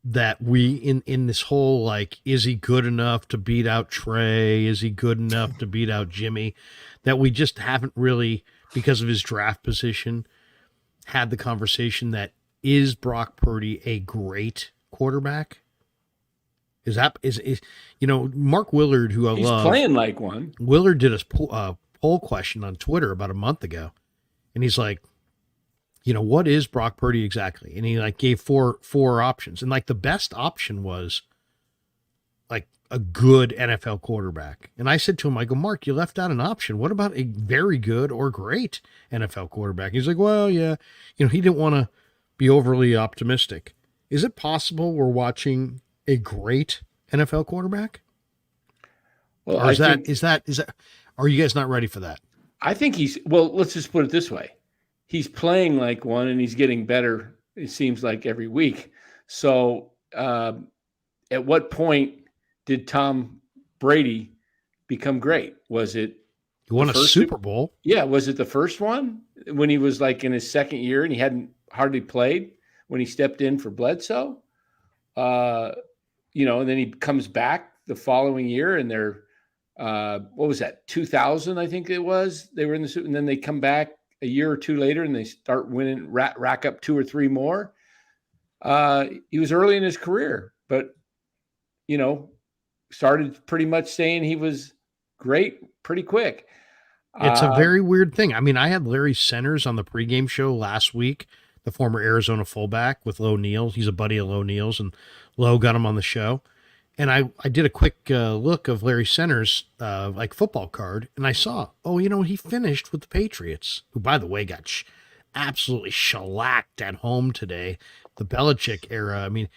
that we in this whole, is he good enough to beat out Trey? Is he good enough to beat out Jimmy? That we just haven't really, because of his draft position, had the conversation that is Brock Purdy a great quarterback? Is Mark Willard, who I love. He's playing like one. Willard did a poll question on Twitter about a month ago, and he's like, what is Brock Purdy exactly? And he gave four options. And the best option was a good NFL quarterback. And I said to him, I go, Mark, you left out an option. What about a very good or great NFL quarterback? He's like, well, yeah, he didn't want to be overly optimistic. Is it possible we're watching a great NFL quarterback? Well, or is that, are you guys not ready for that? I think let's just put it this way. He's playing like one and he's getting better, it seems like, every week. So at what point did Tom Brady become great? Was it he won a Super Bowl? Yeah. Was it the first one when he was in his second year and he hadn't hardly played when he stepped in for Bledsoe? And then he comes back the following year and they're, what was that? 2000, I think it was. They were in the Super, and then they come back a year or 2 later and they start winning, rack up 2 or 3 more. He was early in his career, but, started pretty much saying he was great pretty quick. It's a very weird thing. I had Larry Centers on the pregame show last week the former Arizona fullback with Lo Neals. He's a buddy of Lo Neals, and Lo got him on the show. And I did a quick look of Larry Center's football card, and I saw, he finished with the Patriots, who, by the way, got absolutely shellacked at home today. The Belichick era. I mean,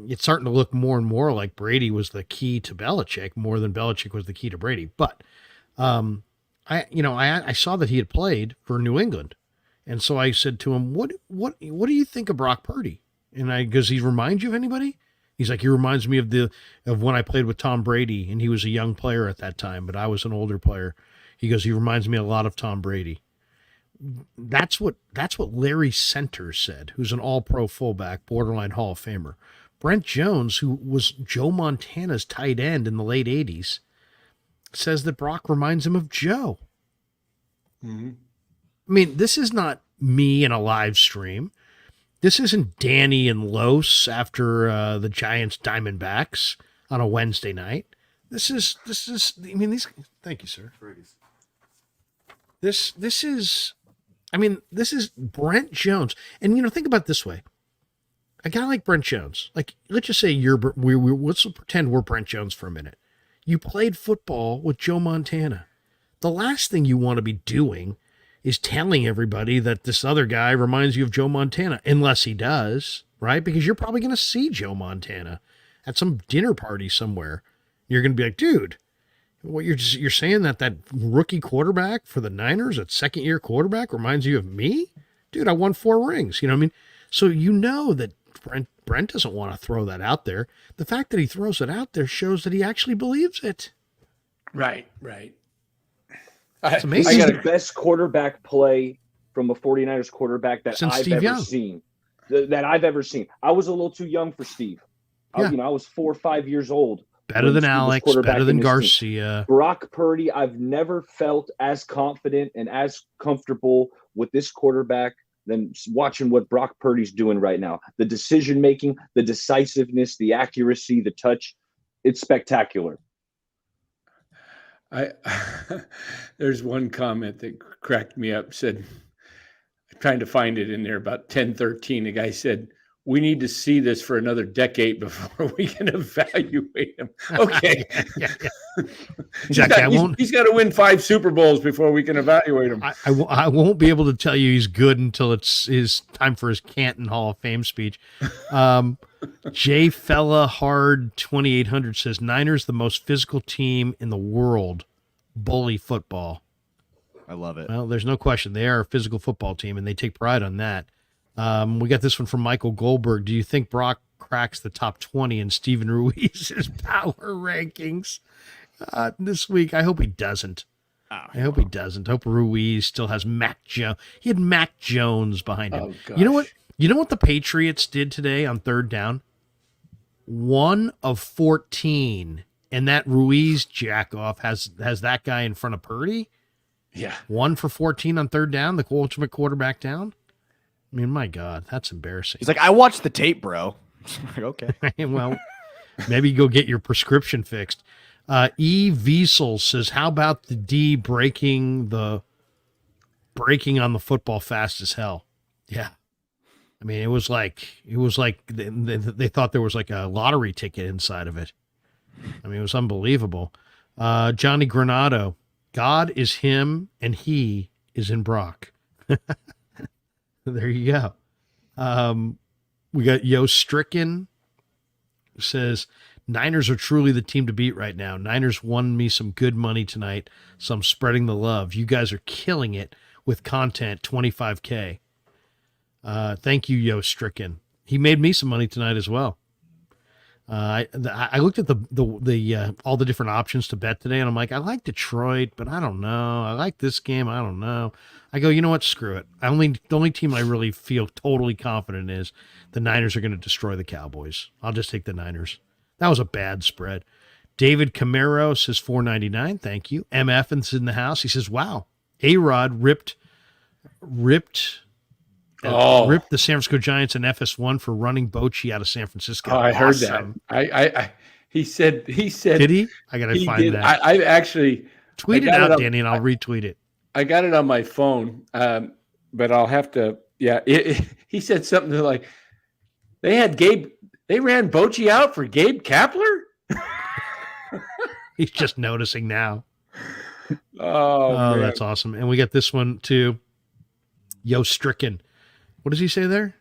it's starting to look more and more like Brady was the key to Belichick more than Belichick was the key to Brady. But I saw that he had played for New England, and so I said to him, "What do you think of Brock Purdy?" And does he remind you of anybody? He's like, he reminds me of when I played with Tom Brady, and he was a young player at that time, but I was an older player. He goes, he reminds me a lot of Tom Brady. That's what Larry Center said, who's an all-pro fullback, borderline Hall of Famer. Brent Jones, who was Joe Montana's tight end in the late 80s, says that Brock reminds him of Joe. Mm-hmm. I mean, this is not me in a live stream. This isn't Danny and Los after the Giants Diamondbacks on a Wednesday night. This is, thank you, sir. This is Brent Jones. And, think about it this way. A guy like Brent Jones, let's just say let's pretend we're Brent Jones for a minute. You played football with Joe Montana. The last thing you want to be doing is telling everybody that this other guy reminds you of Joe Montana, unless he does, right? Because you're probably going to see Joe Montana at some dinner party somewhere. You're going to be like, dude, what you're saying that rookie quarterback for the Niners, that second-year quarterback, reminds you of me? Dude, I won 4 rings. You know what I mean? So that Brent doesn't want to throw that out there. The fact that he throws it out there shows that he actually believes it. Right. It's amazing. This is the best quarterback play from a 49ers quarterback that I've ever seen. That I've ever seen. I was a little too young for Steve. Yeah. I was 4 or 5 years old. Better than Alex, better than Garcia. Brock Purdy, I've never felt as confident and as comfortable with this quarterback than watching what Brock Purdy's doing right now. The decision-making, the decisiveness, the accuracy, the touch, it's spectacular. There's one comment that cracked me up. Said, I'm trying to find it in there about 10:13. The guy said, "We need to see this for another decade before we can evaluate him." Okay. Yeah. Exactly. He's got to win 5 Super Bowls before we can evaluate him. I won't be able to tell you he's good until it's his time for his Canton Hall of Fame speech. J Fella Hard 2800 says Niners the most physical team in the world. Bully football. I love it. Well, there's no question they are a physical football team, and they take pride on that. We got this one from Michael Goldberg. Do you think Brock cracks the top 20 in Steven Ruiz's power rankings this week? I hope he doesn't. I hope he doesn't. I hope Ruiz still has Mac Jones. He had Mac Jones behind him. Oh, gosh. You know what the Patriots did today on 3rd down? 1 of 14, and that Ruiz jackoff has that guy in front of Purdy. Yeah, 1 for 14 on 3rd down, the ultimate quarterback down. I mean, my God, that's embarrassing. He's like, I watched the tape, bro. Like, okay. Well, maybe go get your prescription fixed. E. Wiesel says, how about the D breaking on the football fast as hell? Yeah. I mean, it was like they thought there was like a lottery ticket inside of it. I mean, it was unbelievable. Johnny Granado, God is him and he is in Brock. There you go. We got Yo Stricken, who says, Niners are truly the team to beat right now. Niners won me some good money tonight, so I'm spreading the love. You guys are killing it with content, 25K. Thank you, Yo Stricken. He made me some money tonight as well. I looked at the all the different options to bet today, and I'm like, I like Detroit, but I don't know. I like this game. I don't know. I go, you know what? Screw it. The only team I really feel totally confident is the Niners are going to destroy the Cowboys. I'll just take the Niners. That was a bad spread. David Camaro says $4.99. Thank you. MF is in the house. He says, wow, A-Rod ripped the San Francisco Giants and FS1 for running Bochy out of San Francisco. Oh, I heard that. He said. Did he? I got to find that. I actually tweet it out, Danny, and I'll retweet it. I got it on my phone, but I'll have to. Yeah, he he said something to like, they ran Bochy out for Gabe Kapler. He's just noticing now. Oh, that's awesome. And we got this one too. Yo Stricken. What does he say there?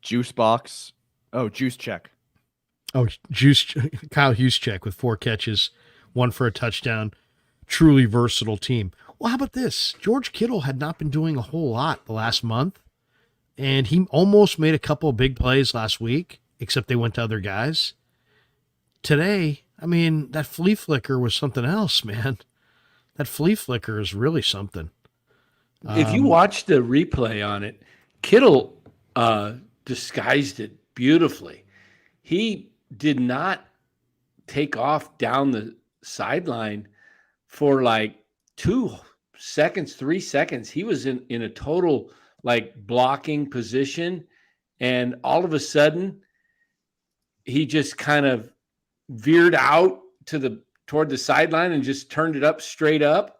Juice box. Oh, juice check. Oh, Kyle Juszczyk with 4 catches, 1 for a touchdown. Truly versatile team. Well, how about this? George Kittle had not been doing a whole lot the last month, and he almost made a couple of big plays last week, except they went to other guys. Today, I mean, that flea flicker was something else, man. That flea flicker is really something. If you watch the replay on it, Kittle disguised it beautifully. He did not take off down the sideline for like 2 seconds, 3 seconds. He was in a total like blocking position. And all of a sudden he just kind of veered out toward the sideline and just turned it up straight up.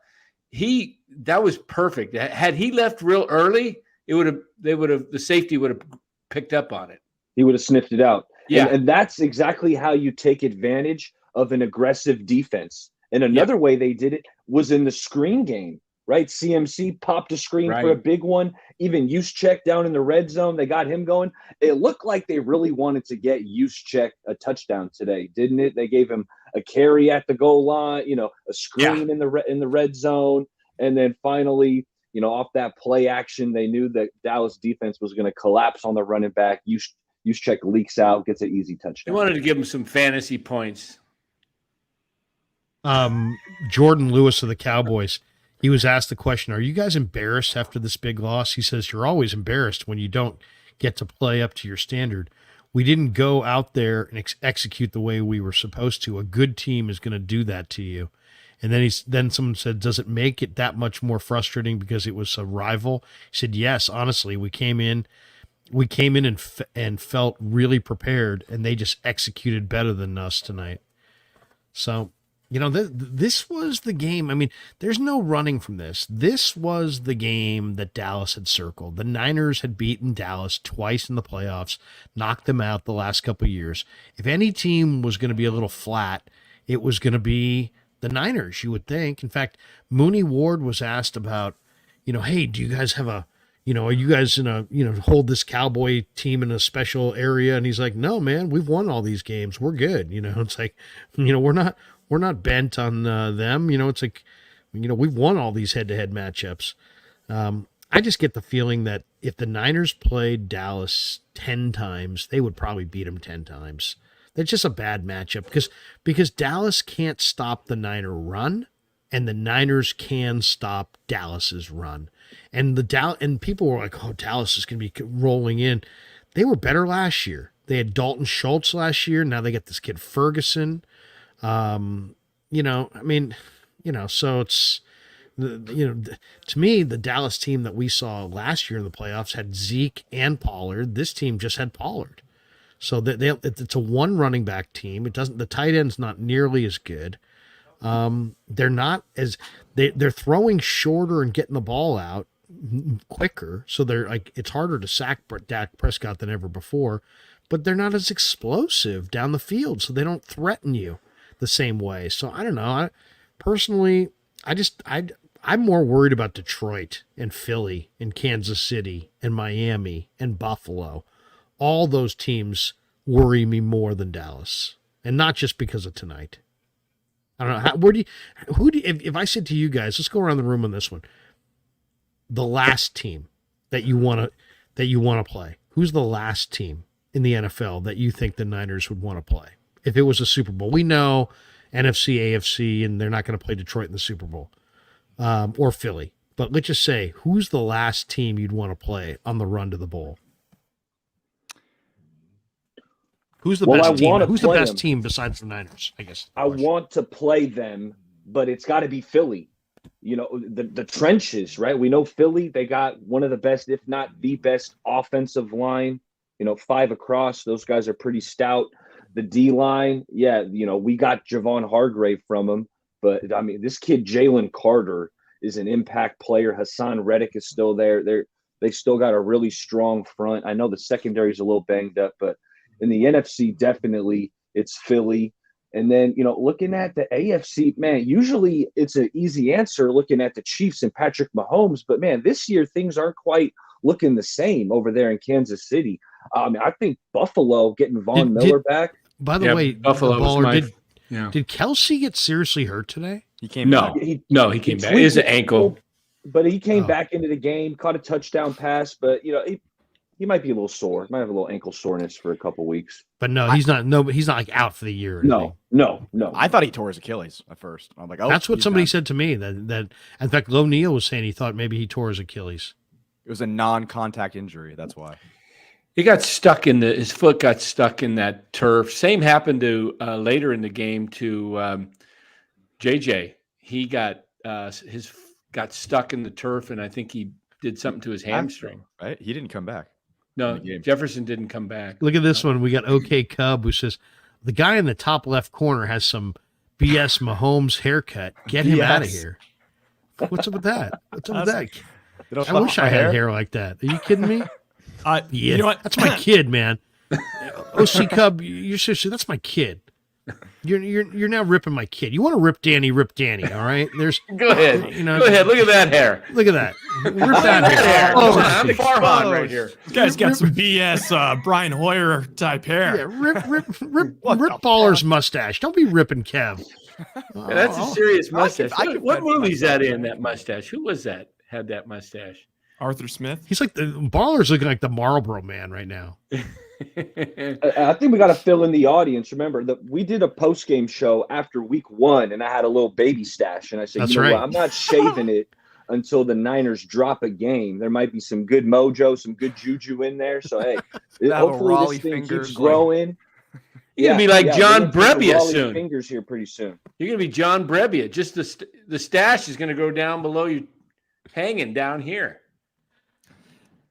That was perfect. Had he left real early, the safety would have picked up on it. He would have sniffed it out. Yeah. And that's exactly how you take advantage of an aggressive defense. And another way they did it was in the screen game, right? CMC popped a screen for a big one. Even Juszczyk down in the red zone, they got him going. It looked like they really wanted to get Juszczyk a touchdown today, didn't it? They gave him a carry at the goal line, a screen in the red zone. And then finally, off that play action, they knew that Dallas defense was going to collapse on the running back. Juszczyk leaks out, gets an easy touchdown. They wanted to give him some fantasy points. Jordan Lewis of the Cowboys, he was asked the question, are you guys embarrassed after this big loss? He says, you're always embarrassed when you don't get to play up to your standard. We didn't go out there and execute the way we were supposed to. A good team is going to do that to you. And then someone said, does it make it that much more frustrating because it was a rival? He said, yes, honestly, we came in and felt really prepared, and they just executed better than us tonight. So, this was the game. I mean, there's no running from this. This was the game that Dallas had circled. The Niners had beaten Dallas twice in the playoffs, knocked them out the last couple of years. If any team was going to be a little flat, it was going to be the Niners, you would think. In fact, Mooney Ward was asked about, hey, do you guys have are you guys in a, hold this Cowboy team in a special area? And he's like, no, man, we've won all these games. We're good. It's like, we're not bent on them. It's like, we've won all these head-to-head matchups. I just get the feeling that if the Niners played Dallas 10 times, they would probably beat them 10 times. That's just a bad matchup because Dallas can't stop the Niner run, and the Niners can stop Dallas's run. And people were like, oh, Dallas is going to be rolling in. They were better last year. They had Dalton Schultz last year. Now they got this kid Ferguson. So it's, to me, the Dallas team that we saw last year in the playoffs had Zeke and Pollard. This team just had Pollard. So it's a one running back team. The tight end's not nearly as good. They're throwing shorter and getting the ball out quicker. So they're like, it's harder to sack Dak Prescott than ever before, but they're not as explosive down the field. So they don't threaten you the same way. So I don't know. I'm more worried about Detroit and Philly and Kansas City and Miami and Buffalo. All those teams worry me more than Dallas, and not just because of tonight. I don't know. If I said to you guys, let's go around the room on this one. The last team that you want to play. Who's the last team in the NFL that you think the Niners would want to play? If it was a Super Bowl, we know NFC, AFC, and they're not going to play Detroit in the Super Bowl, or Philly. But let's just say, who's the last team you'd want to play on the run to the bowl? Who's the best team? Who's the best team besides the Niners? I guess. I want to play them, but it's got to be Philly. The trenches, right? We know Philly, they got one of the best, if not the best offensive line, 5 across. Those guys are pretty stout. The D line, we got Javon Hargrave from them, but I mean, this kid, Jalen Carter, is an impact player. Hassan Reddick is still there. They still got a really strong front. I know the secondary is a little banged up, but in the NFC, definitely it's Philly. And then, looking at the AFC, man, usually it's an easy answer looking at the Chiefs and Patrick Mahomes. But, man, this year things aren't quite looking the same over there in Kansas City. I think Buffalo getting Von Miller back. By the way, Buffalo Baller, did Kelsey get seriously hurt today? He came back. He came back. It's an ankle. But he came back into the game, caught a touchdown pass. But, he might be a little sore. Might have a little ankle soreness for a couple weeks. But no, he's not. No, he's not like out for the year. No. I thought he tore his Achilles at first. I'm like, that's what somebody said to me. That in fact, Lo Neal was saying he thought maybe he tore his Achilles. It was a non-contact injury. That's why. He got stuck his foot got stuck in that turf. Same happened to later in the game to JJ. He got got stuck in the turf, and I think he did something to his hamstring. Right? He didn't come back. No, Jefferson didn't come back. Look at this one. We got OK Cub who says the guy in the top left corner has some BS Mahomes haircut. Get him out of here. What's up with that? I wish I had hair like that. Are you kidding me? Yeah, you know what? That's my kid, man. OC Cub, you're seriously, that's my kid. You're now ripping my kid. You want to rip Danny? All right. There's go ahead. Go ahead. Look at that hair. Look at that. Rip that hair. Oh, I'm Farhan right here. This guy's got some BS Brian Hoyer type hair. Yeah, rip Baller's mustache. Don't be ripping Kev. That's a serious mustache. What movie's that in? That mustache? Who was that? Had that mustache? Arthur Smith. He's like the Baller's looking like the Marlboro Man right now. I think we got to fill in the audience. Remember that we did a post-game show after week 1, and I had a little baby stash, and I said, That's right. What? I'm not shaving it until the Niners drop a game. There might be some good mojo, some good juju in there. So hey, hopefully this thing keeps growing. You're gonna be like John Brebbia soon. Fingers here pretty soon. You're gonna be John Brebbia. Just the stash is gonna go down below you, hanging down here.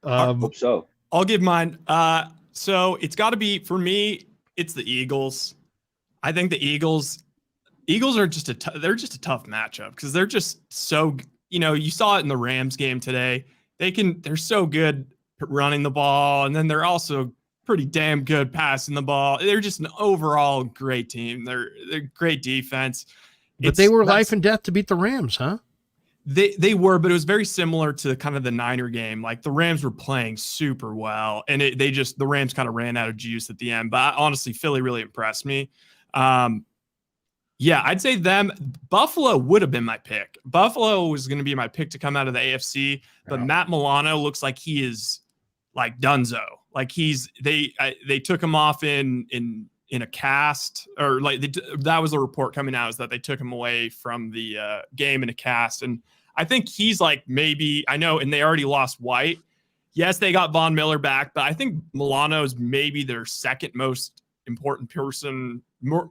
I hope so. I'll give mine. So it's got to be, for me, it's the Eagles. I think the Eagles are just they're just a tough matchup because they're just so, you saw it in the Rams game today. They're so good running the ball, and then they're also pretty damn good passing the ball. They're just an overall great team. They're great defense. But they were life and death to beat the Rams, huh? They were, but it was very similar to kind of the Niner game. Like the Rams were playing super well, and the Rams kind of ran out of juice at the end. But honestly, Philly really impressed me. Yeah, I'd say them. Buffalo would have been my pick. Buffalo was going to be my pick to come out of the AFC, but Matt Milano looks like he is like donezo. Like they took him off in a cast, or like that was a report coming out, is that they took him away from the game in a cast. And I think he's like, maybe, I know, and they already lost White. Yes, they got Von Miller back, but I think Milano is maybe their second most important person,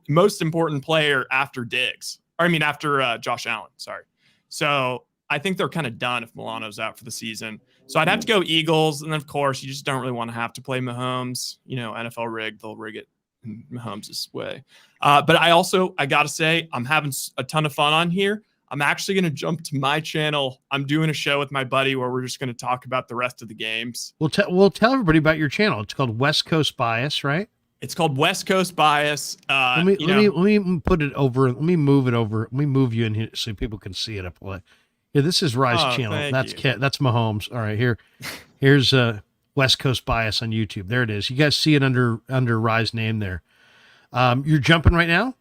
most important player after Diggs. Or I mean, after Josh Allen, sorry. So I think they're kind of done if Milano's out for the season. So I'd have to go Eagles. And then, of course, you just don't really want to have to play Mahomes. NFL rig, they'll rig it in Mahomes' way. But I got to say, I'm having a ton of fun on here. I'm actually going to jump to my channel. I'm doing a show with my buddy where we're just going to talk about the rest of the games. We'll tell everybody about your channel. It's called West Coast Bias, right? It's called West Coast Bias. Let me put it over. Let me move it over. Let me move you in here so people can see it up. Yeah, this is Rye's channel. That's Mahomes. All right, here's West Coast Bias on YouTube. There it is. You guys see it under Rye's name there. You're jumping right now?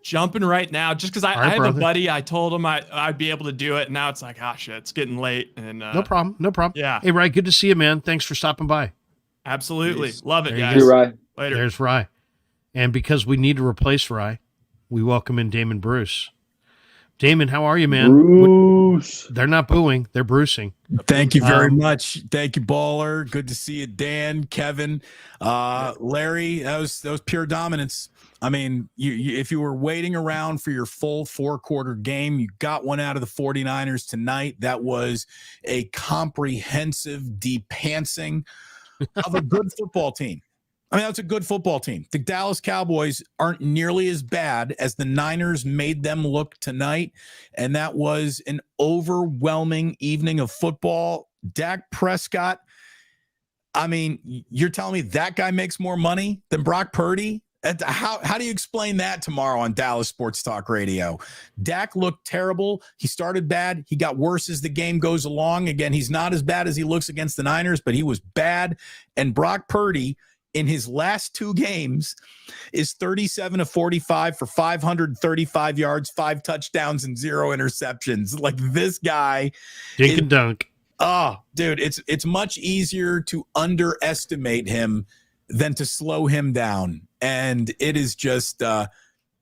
Jumping right now, just because I have a buddy. I told him I'd be able to do it. And now it's like, shit, it's getting late. And no problem. Yeah. Hey, Rye, good to see you, man. Thanks for stopping by. Absolutely. Peace. Love it, guys. You're Rye. Later. There's Rye. And because we need to replace Rye, we welcome in Damon Bruce. Damon, how are you, man? Bruce. They're not booing. They're brucing. Thank you very much. Thank you, Baller. Good to see you, Dan, Kevin, Larry. That was pure dominance. I mean, if you were waiting around for your full 4-quarter game, you got one out of the 49ers tonight. That was a comprehensive de-pantsing of a good football team. I mean, that's a good football team. The Dallas Cowboys aren't nearly as bad as the Niners made them look tonight, and that was an overwhelming evening of football. Dak Prescott I mean, you're telling me that guy makes more money than Brock Purdy? How do you explain that tomorrow on Dallas Sports Talk Radio? Dak looked terrible. He started bad. He got worse as the game goes along. Again, he's not as bad as he looks against the Niners, but he was bad. And Brock Purdy, in his last 2 games, is 37 of 45 for 535 yards, 5 touchdowns, and 0 interceptions. Like, this guy. Dink and dunk. Oh, dude, it's much easier to underestimate him than to slow him down. And it is just,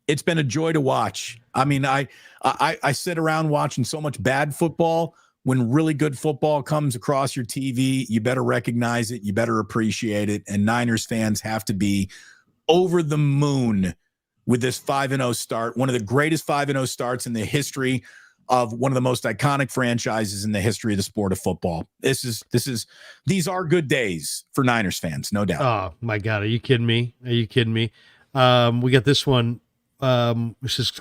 it's been a joy to watch. I mean, I sit around watching so much bad football. When really good football comes across your TV, you better recognize it. You better appreciate it. And Niners fans have to be over the moon with this 5-0 start. One of the greatest 5-0 starts in the history of one of the most iconic franchises in the history of the sport of football. These are good days for Niners fans, no doubt. Oh my God. Are you kidding me? We got this one. This is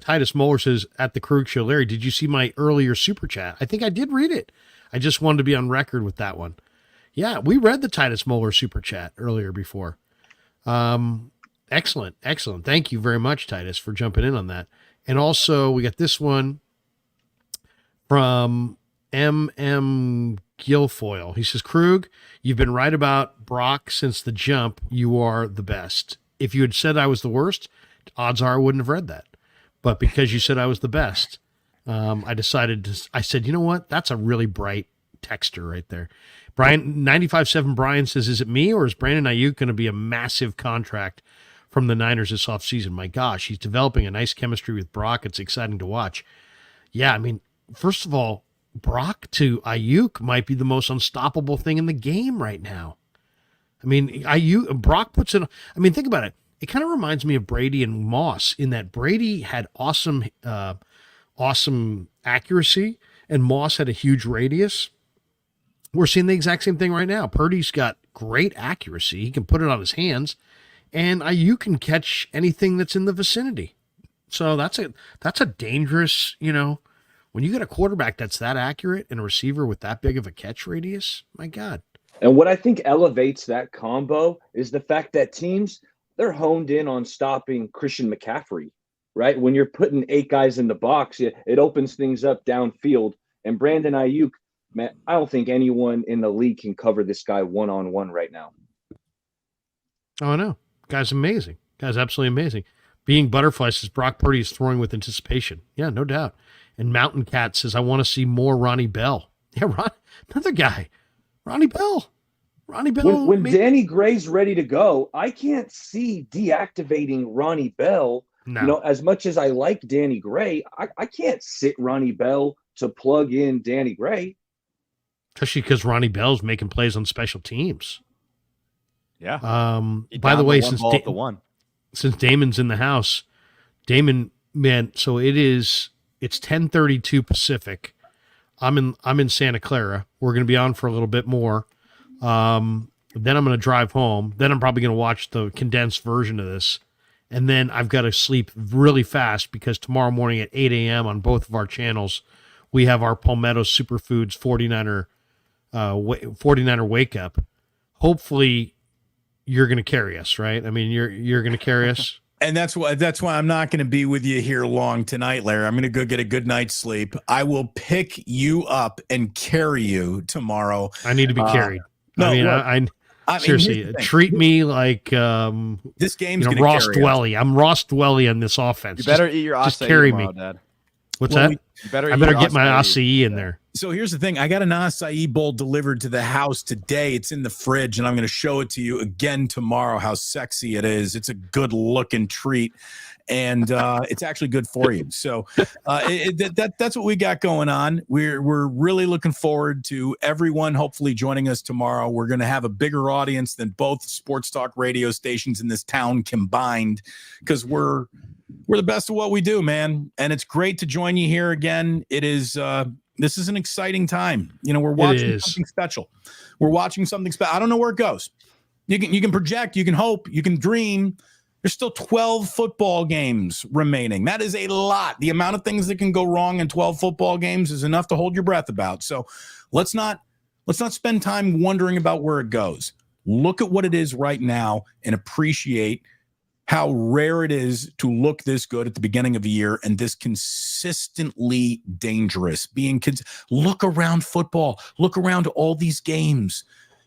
Titus Moeller says, at the Krueg show, Larry, did you see my earlier super chat? I think I did read it. I just wanted to be on record with that one. Yeah, we read the Titus Moeller super chat earlier before. Excellent. Thank you very much, Titus, for jumping in on that. And also we got this one from M.M. Guilfoyle. He says, Krug, you've been right about Brock since the jump. You are the best. If you had said I was the worst, odds are I wouldn't have read that. But because you said I was the best, I said, you know what? That's a really bright texter right there. Brian, 95.7 Brian says, is it me or is Brandon Aiyuk going to be a massive contract from the Niners this offseason? My gosh, he's developing a nice chemistry with Brock. It's exciting to watch. Yeah, I mean, first of all, Brock to Aiyuk might be the most unstoppable thing in the game right now. I mean, Brock puts it, I mean, think about it. It kind of reminds me of Brady and Moss in that Brady had awesome accuracy and Moss had a huge radius. We're seeing the exact same thing right now. Purdy's got great accuracy. He can put it on his hands, and Aiyuk can catch anything that's in the vicinity. So that's a dangerous, when you get a quarterback that's that accurate and a receiver with that big of a catch radius, my God. And what I think elevates that combo is the fact that teams, they're honed in on stopping Christian McCaffrey, right? When you're putting 8 guys in the box, it opens things up downfield. And Brandon Aiyuk, man, I don't think anyone in the league can cover this guy one-on-one right now. Oh, I know. Guy's amazing. Guy's absolutely amazing. Being Butterfly says Brock Purdy is throwing with anticipation. Yeah, no doubt. And Mountain Cat says, I want to see more Ronnie Bell. Yeah, another guy. Ronnie Bell. When Danny Gray's ready to go, I can't see deactivating Ronnie Bell. No. As much as I like Danny Gray, I can't sit Ronnie Bell to plug in Danny Gray. Especially because Ronnie Bell's making plays on special teams. Yeah. By the way, since Damon's in the house, Damon, man, so it's 10:32 Pacific. I'm in Santa Clara. We're going to be on for a little bit more. Then I'm going to drive home. Then I'm probably going to watch the condensed version of this. And then I've got to sleep really fast because tomorrow morning at 8 a.m. on both of our channels, we have our Palmetto Superfoods 49er wake up. Hopefully you're going to carry us, right? I mean, you're going to carry us. And that's why I'm not going to be with you here long tonight, Larry. I'm going to go get a good night's sleep. I will pick you up and carry you tomorrow. I need to be carried. No, I mean, seriously, treat me like this game's Ross Dwelly. I'm Ross Dwelly on this offense. You better eat your just carry tomorrow, me. Dad. What's that? You better I better get my acai in there. So here's the thing. I got an acai bowl delivered to the house today. It's in the fridge, and I'm going to show it to you again tomorrow, how sexy it is. It's a good-looking treat, and it's actually good for you. So that's what we got going on. We're really looking forward to everyone hopefully joining us tomorrow. We're going to have a bigger audience than both sports talk radio stations in this town combined because we're the best of what we do, man. And it's great to join you here again. It is this is an exciting time. We're watching something special. We're watching something special. I don't know where it goes. You can project, you can hope, you can dream. There's still 12 football games remaining. That is a lot. The amount of things that can go wrong in 12 football games is enough to hold your breath about. So let's not Let's not spend time wondering about where it goes. Look at what it is right now and appreciate how rare it is to look this good at the beginning of a year and this consistently dangerous. Look around football. Look around all these games.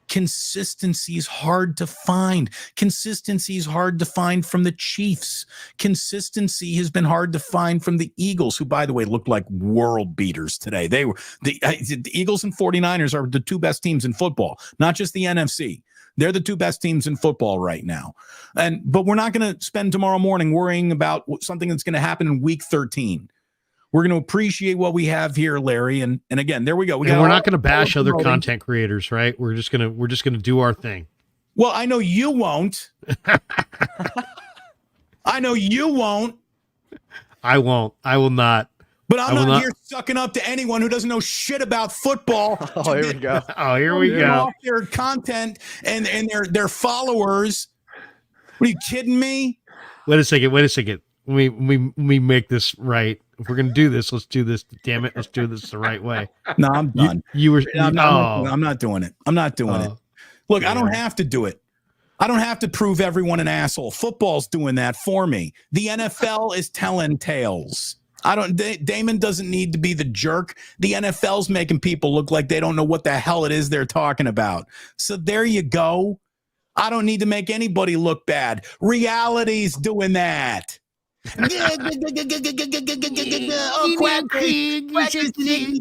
Consistency is hard to find. Consistency is hard to find from the Chiefs. Consistency has been hard to find from the Eagles, who, by the way, looked like world beaters today. They were the Eagles and 49ers are the two best teams in football, not just the NFC. They're the two best teams in football right now. But we're not going to spend tomorrow morning worrying about something that's going to happen in week 13. We're going to appreciate what we have here, Larry. And again, there we go. We're not going to bash other content creators, right? We're just going to do our thing. Well, I know you won't. I know you won't. I won't. I will not. But I'm not here sucking up to anyone who doesn't know shit about football. Oh, here we go. Oh, here we go. Off their content and their followers. What, are you kidding me? Wait a second. We make this right. If we're gonna do this, let's do this. Damn it, let's do this the right way. No, I'm done. I'm not doing it. I'm not doing it. Look, I don't have to do it. I don't have to prove everyone an asshole. Football's doing that for me. The NFL is telling tales. Damon doesn't need to be the jerk. The NFL's making people look like they don't know what the hell it is they're talking about. So there you go. I don't need to make anybody look bad. Reality's doing that. Quackers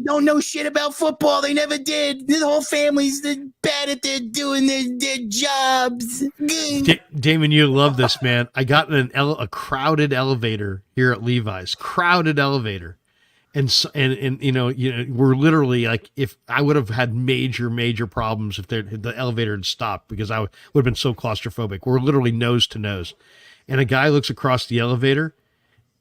don't know shit about football. They never did. The whole family's bad at doing their jobs. Damon, you love this, man. I got in a crowded elevator here at Levi's. Crowded elevator. And we're literally like, if I would have had major problems if the elevator had stopped, because I would have been so claustrophobic. We're literally nose to nose. And a guy looks across the elevator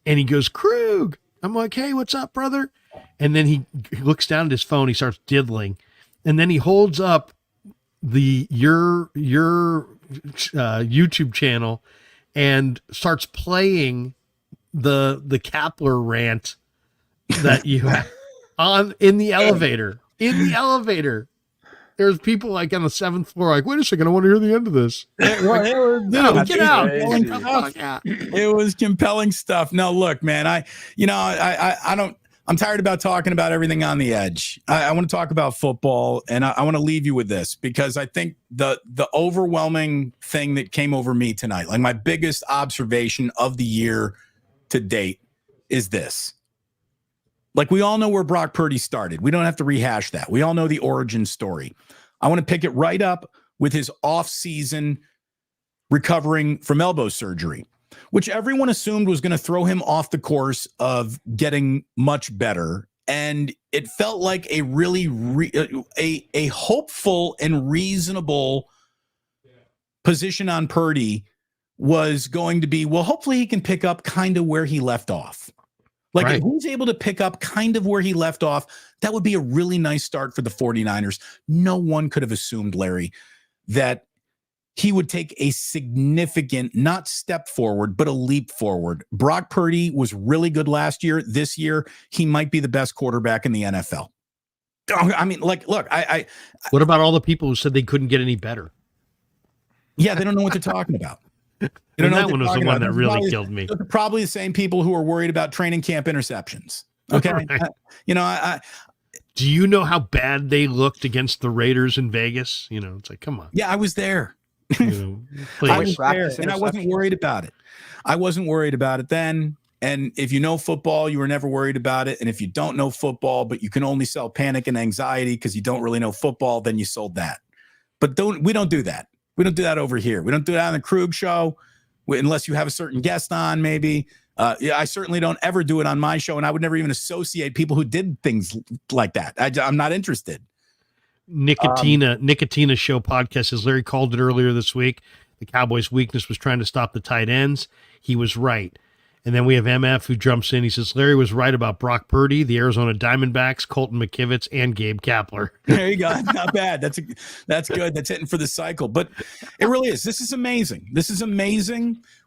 and he goes, "Krueg." I'm like, "Hey, what's up, brother?" And then he looks down at his phone. He starts diddling. And then he holds up your YouTube channel and starts playing the Kapler rant that you have in the elevator. In the elevator. There's people like on the 7th floor, like, "Wait a second, I want to hear the end of this." Get out! It was compelling stuff. No, look, man, I'm tired about talking about everything on the edge. I want to talk about football, and I want to leave you with this, because I think the overwhelming thing that came over me tonight, like my biggest observation of the year to date, is this. Like, we all know where Brock Purdy started. We don't have to rehash that. We all know the origin story. I want to pick it right up with his off-season recovering from elbow surgery, which everyone assumed was going to throw him off the course of getting much better. And it felt like a really a hopeful and reasonable position on Purdy was going to be, well, hopefully he can pick up kind of where he left off. Like, right. If he's able to pick up kind of where he left off, that would be a really nice start for the 49ers. No one could have assumed, Larry, that he would take a significant, not step forward, but a leap forward. Brock Purdy was really good last year. This year, he might be the best quarterback in the NFL. I mean, like, look, what about all the people who said they couldn't get any better? Yeah, they don't know what they're talking about. And that one was the one that really killed me. Probably the same people who are worried about training camp interceptions. Okay. Right. Do you know how bad they looked against the Raiders in Vegas? It's like, come on. Yeah, I was there. I was there, and I wasn't worried about it. I wasn't worried about it then. And if you know football, you were never worried about it. And if you don't know football, but you can only sell panic and anxiety because you don't really know football, then you sold that. But we don't do that. We don't do that over here. We don't do that on the Krueg show unless you have a certain guest on, maybe. I certainly don't ever do it on my show, and I would never even associate people who did things like that. I'm not interested. Nicotina Show podcast, as Larry called it earlier this week, the Cowboys' weakness was trying to stop the tight ends. He was right. And then we have MF who jumps in. He says, Larry was right about Brock Purdy, the Arizona Diamondbacks, Colton McKivitz, and Gabe Kapler. There you go. Not bad. That's good. That's hitting for the cycle. But it really is. This is amazing.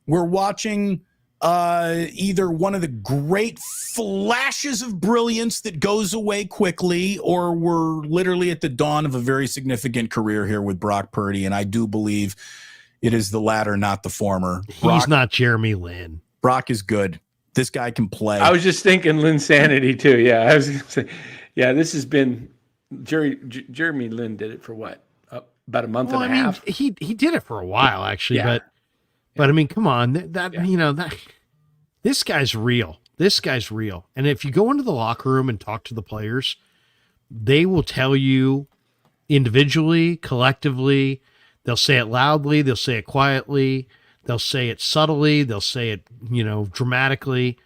We're watching either one of the great flashes of brilliance that goes away quickly, or we're literally at the dawn of a very significant career here with Brock Purdy. And I do believe it is the latter, not the former. He's not Jeremy Lin. Brock is good. This guy can play. I was just thinking Linsanity too. Yeah, I was going to say, this has been Jeremy Lin did it for what? About a month and a half. He did it for a while actually, but I mean, come on, this guy's real. This guy's real. And if you go into the locker room and talk to the players, they will tell you individually, collectively. They'll say it loudly. They'll say it quietly. They'll say it subtly. They'll say it, dramatically,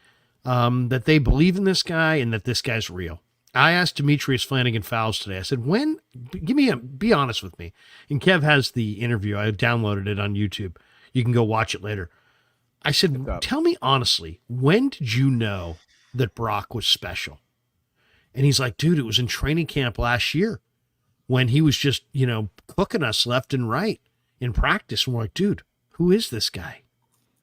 that they believe in this guy and that this guy's real. I asked Demetrius Flanagan-Fowles today. I said, be honest with me. And Kev has the interview. I downloaded it on YouTube. You can go watch it later. I said, tell me honestly, when did you know that Brock was special? And he's like, dude, it was in training camp last year when he was just, cooking us left and right in practice. And we're like, dude, who is this guy?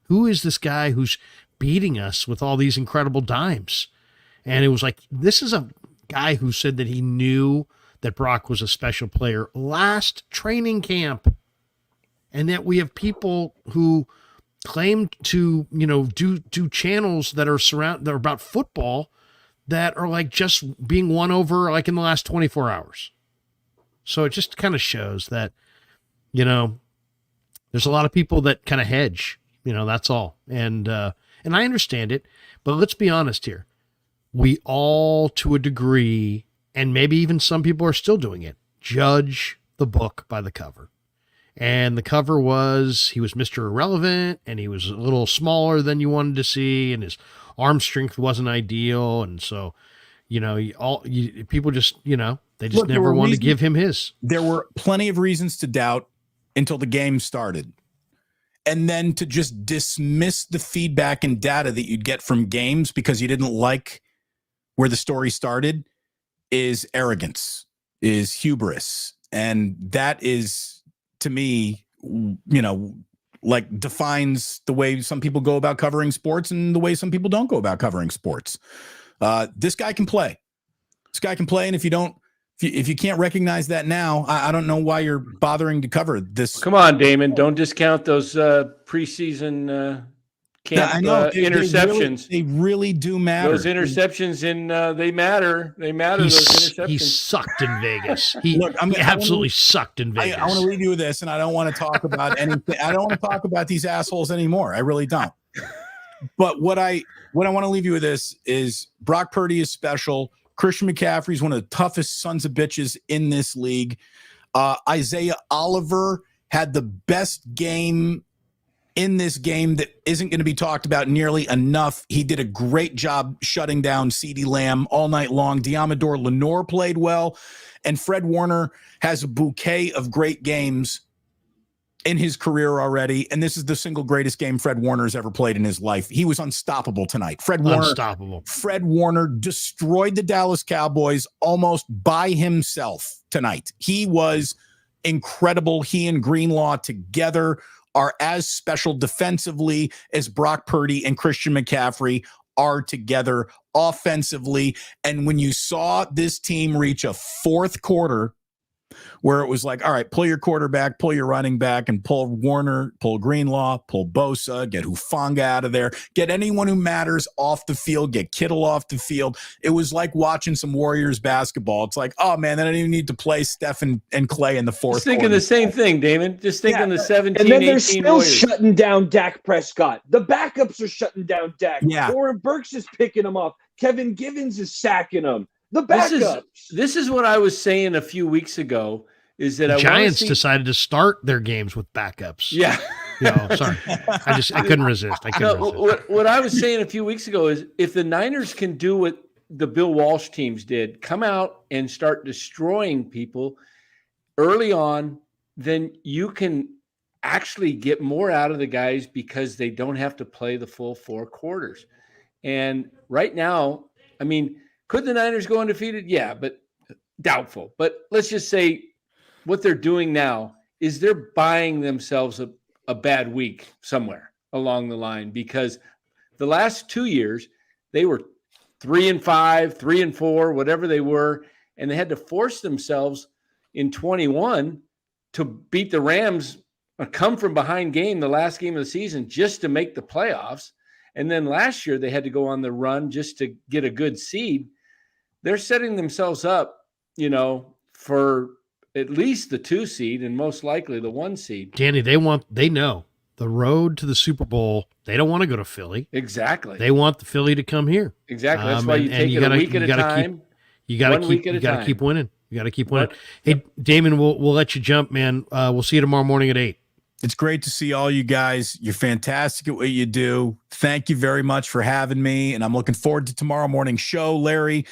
Who is this guy who's beating us with all these incredible dimes? And it was like, this is a guy who said that he knew that Brock was a special player last training camp. And that we have people who claim to, do channels that are about football that are like just being won over like in the last 24 hours. So it just kind of shows that, there's a lot of people that kind of hedge, that's all. And I understand it, but let's be honest here. We all, to a degree, and maybe even some people are still doing it, judge the book by the cover. And the cover was, he was Mr. Irrelevant, and he was a little smaller than you wanted to see, and his arm strength wasn't ideal. And so, people just, they just never wanted to give him his. There were plenty of reasons to doubt until the game started. And then to just dismiss the feedback and data that you'd get from games because you didn't like where the story started is arrogance, is hubris. And that is, to me, defines the way some people go about covering sports and the way some people don't go about covering sports. This guy can play. This guy can play. And if you can't recognize that now, I don't know why you're bothering to cover this. Come on, Damon. Don't discount those preseason camp interceptions. They really do matter. Those interceptions they matter. They matter. Those interceptions. He sucked in Vegas. He absolutely sucked in Vegas. I want to leave you with this, and I don't want to talk about anything. I don't want to talk about these assholes anymore. I really don't. But what I want to leave you with this is Brock Purdy is special. Christian McCaffrey is one of the toughest sons of bitches in this league. Isaiah Oliver had the best game in this game that isn't going to be talked about nearly enough. He did a great job shutting down CeeDee Lamb all night long. Diamador Lenore played well. And Fred Warner has a bouquet of great games in his career already. And this is the single greatest game Fred Warner's ever played in his life. He was unstoppable tonight. Fred Warner destroyed the Dallas Cowboys almost by himself tonight. He was incredible. He and Greenlaw together are as special defensively as Brock Purdy and Christian McCaffrey are together offensively. And when you saw this team reach a fourth quarter where it was like, all right, pull your quarterback, pull your running back, and pull Warner, pull Greenlaw, pull Bosa, get Hufanga out of there, get anyone who matters off the field, get Kittle off the field. It was like watching some Warriors basketball. It's like, oh, man, they don't even need to play Steph and Clay in the fourth Just thinking quarter. The same thing, Damon. Just thinking the 17, and then they're still Warriors. shutting down Dak Prescott. The backups are shutting down Dak. Yeah. Warren Burks is picking him off. Kevin Givens is sacking him. The backups. This is what I was saying a few weeks ago. Is that the Giants decided to start their games with backups? Yeah. Sorry. I couldn't resist. What I was saying a few weeks ago is if the Niners can do what the Bill Walsh teams did, come out and start destroying people early on, then you can actually get more out of the guys because they don't have to play the full four quarters. And right now, I mean, could the Niners go undefeated? Yeah, but doubtful. But let's just say what they're doing now is they're buying themselves a bad week somewhere along the line because The last 2 years, they were 3-5, 3-4, whatever they were, and they had to force themselves in 21 to beat the Rams, a come from behind game, the last game of the season, just to make the playoffs. And then last year they had to go on the run just to get a good seed. They're setting themselves up, for at least the 2 seed and most likely the 1 seed. Danny, they know the road to the Super Bowl. They don't want to go to Philly. Exactly. They want the Philly to come here. Exactly. That's why you take it a week at a time. You got to keep winning. You got to keep winning. Hey, Damon, we'll let you jump, man. We'll see you tomorrow morning at 8. It's great to see all you guys. You're fantastic at what you do. Thank you very much for having me, and I'm looking forward to tomorrow morning's show. Larry,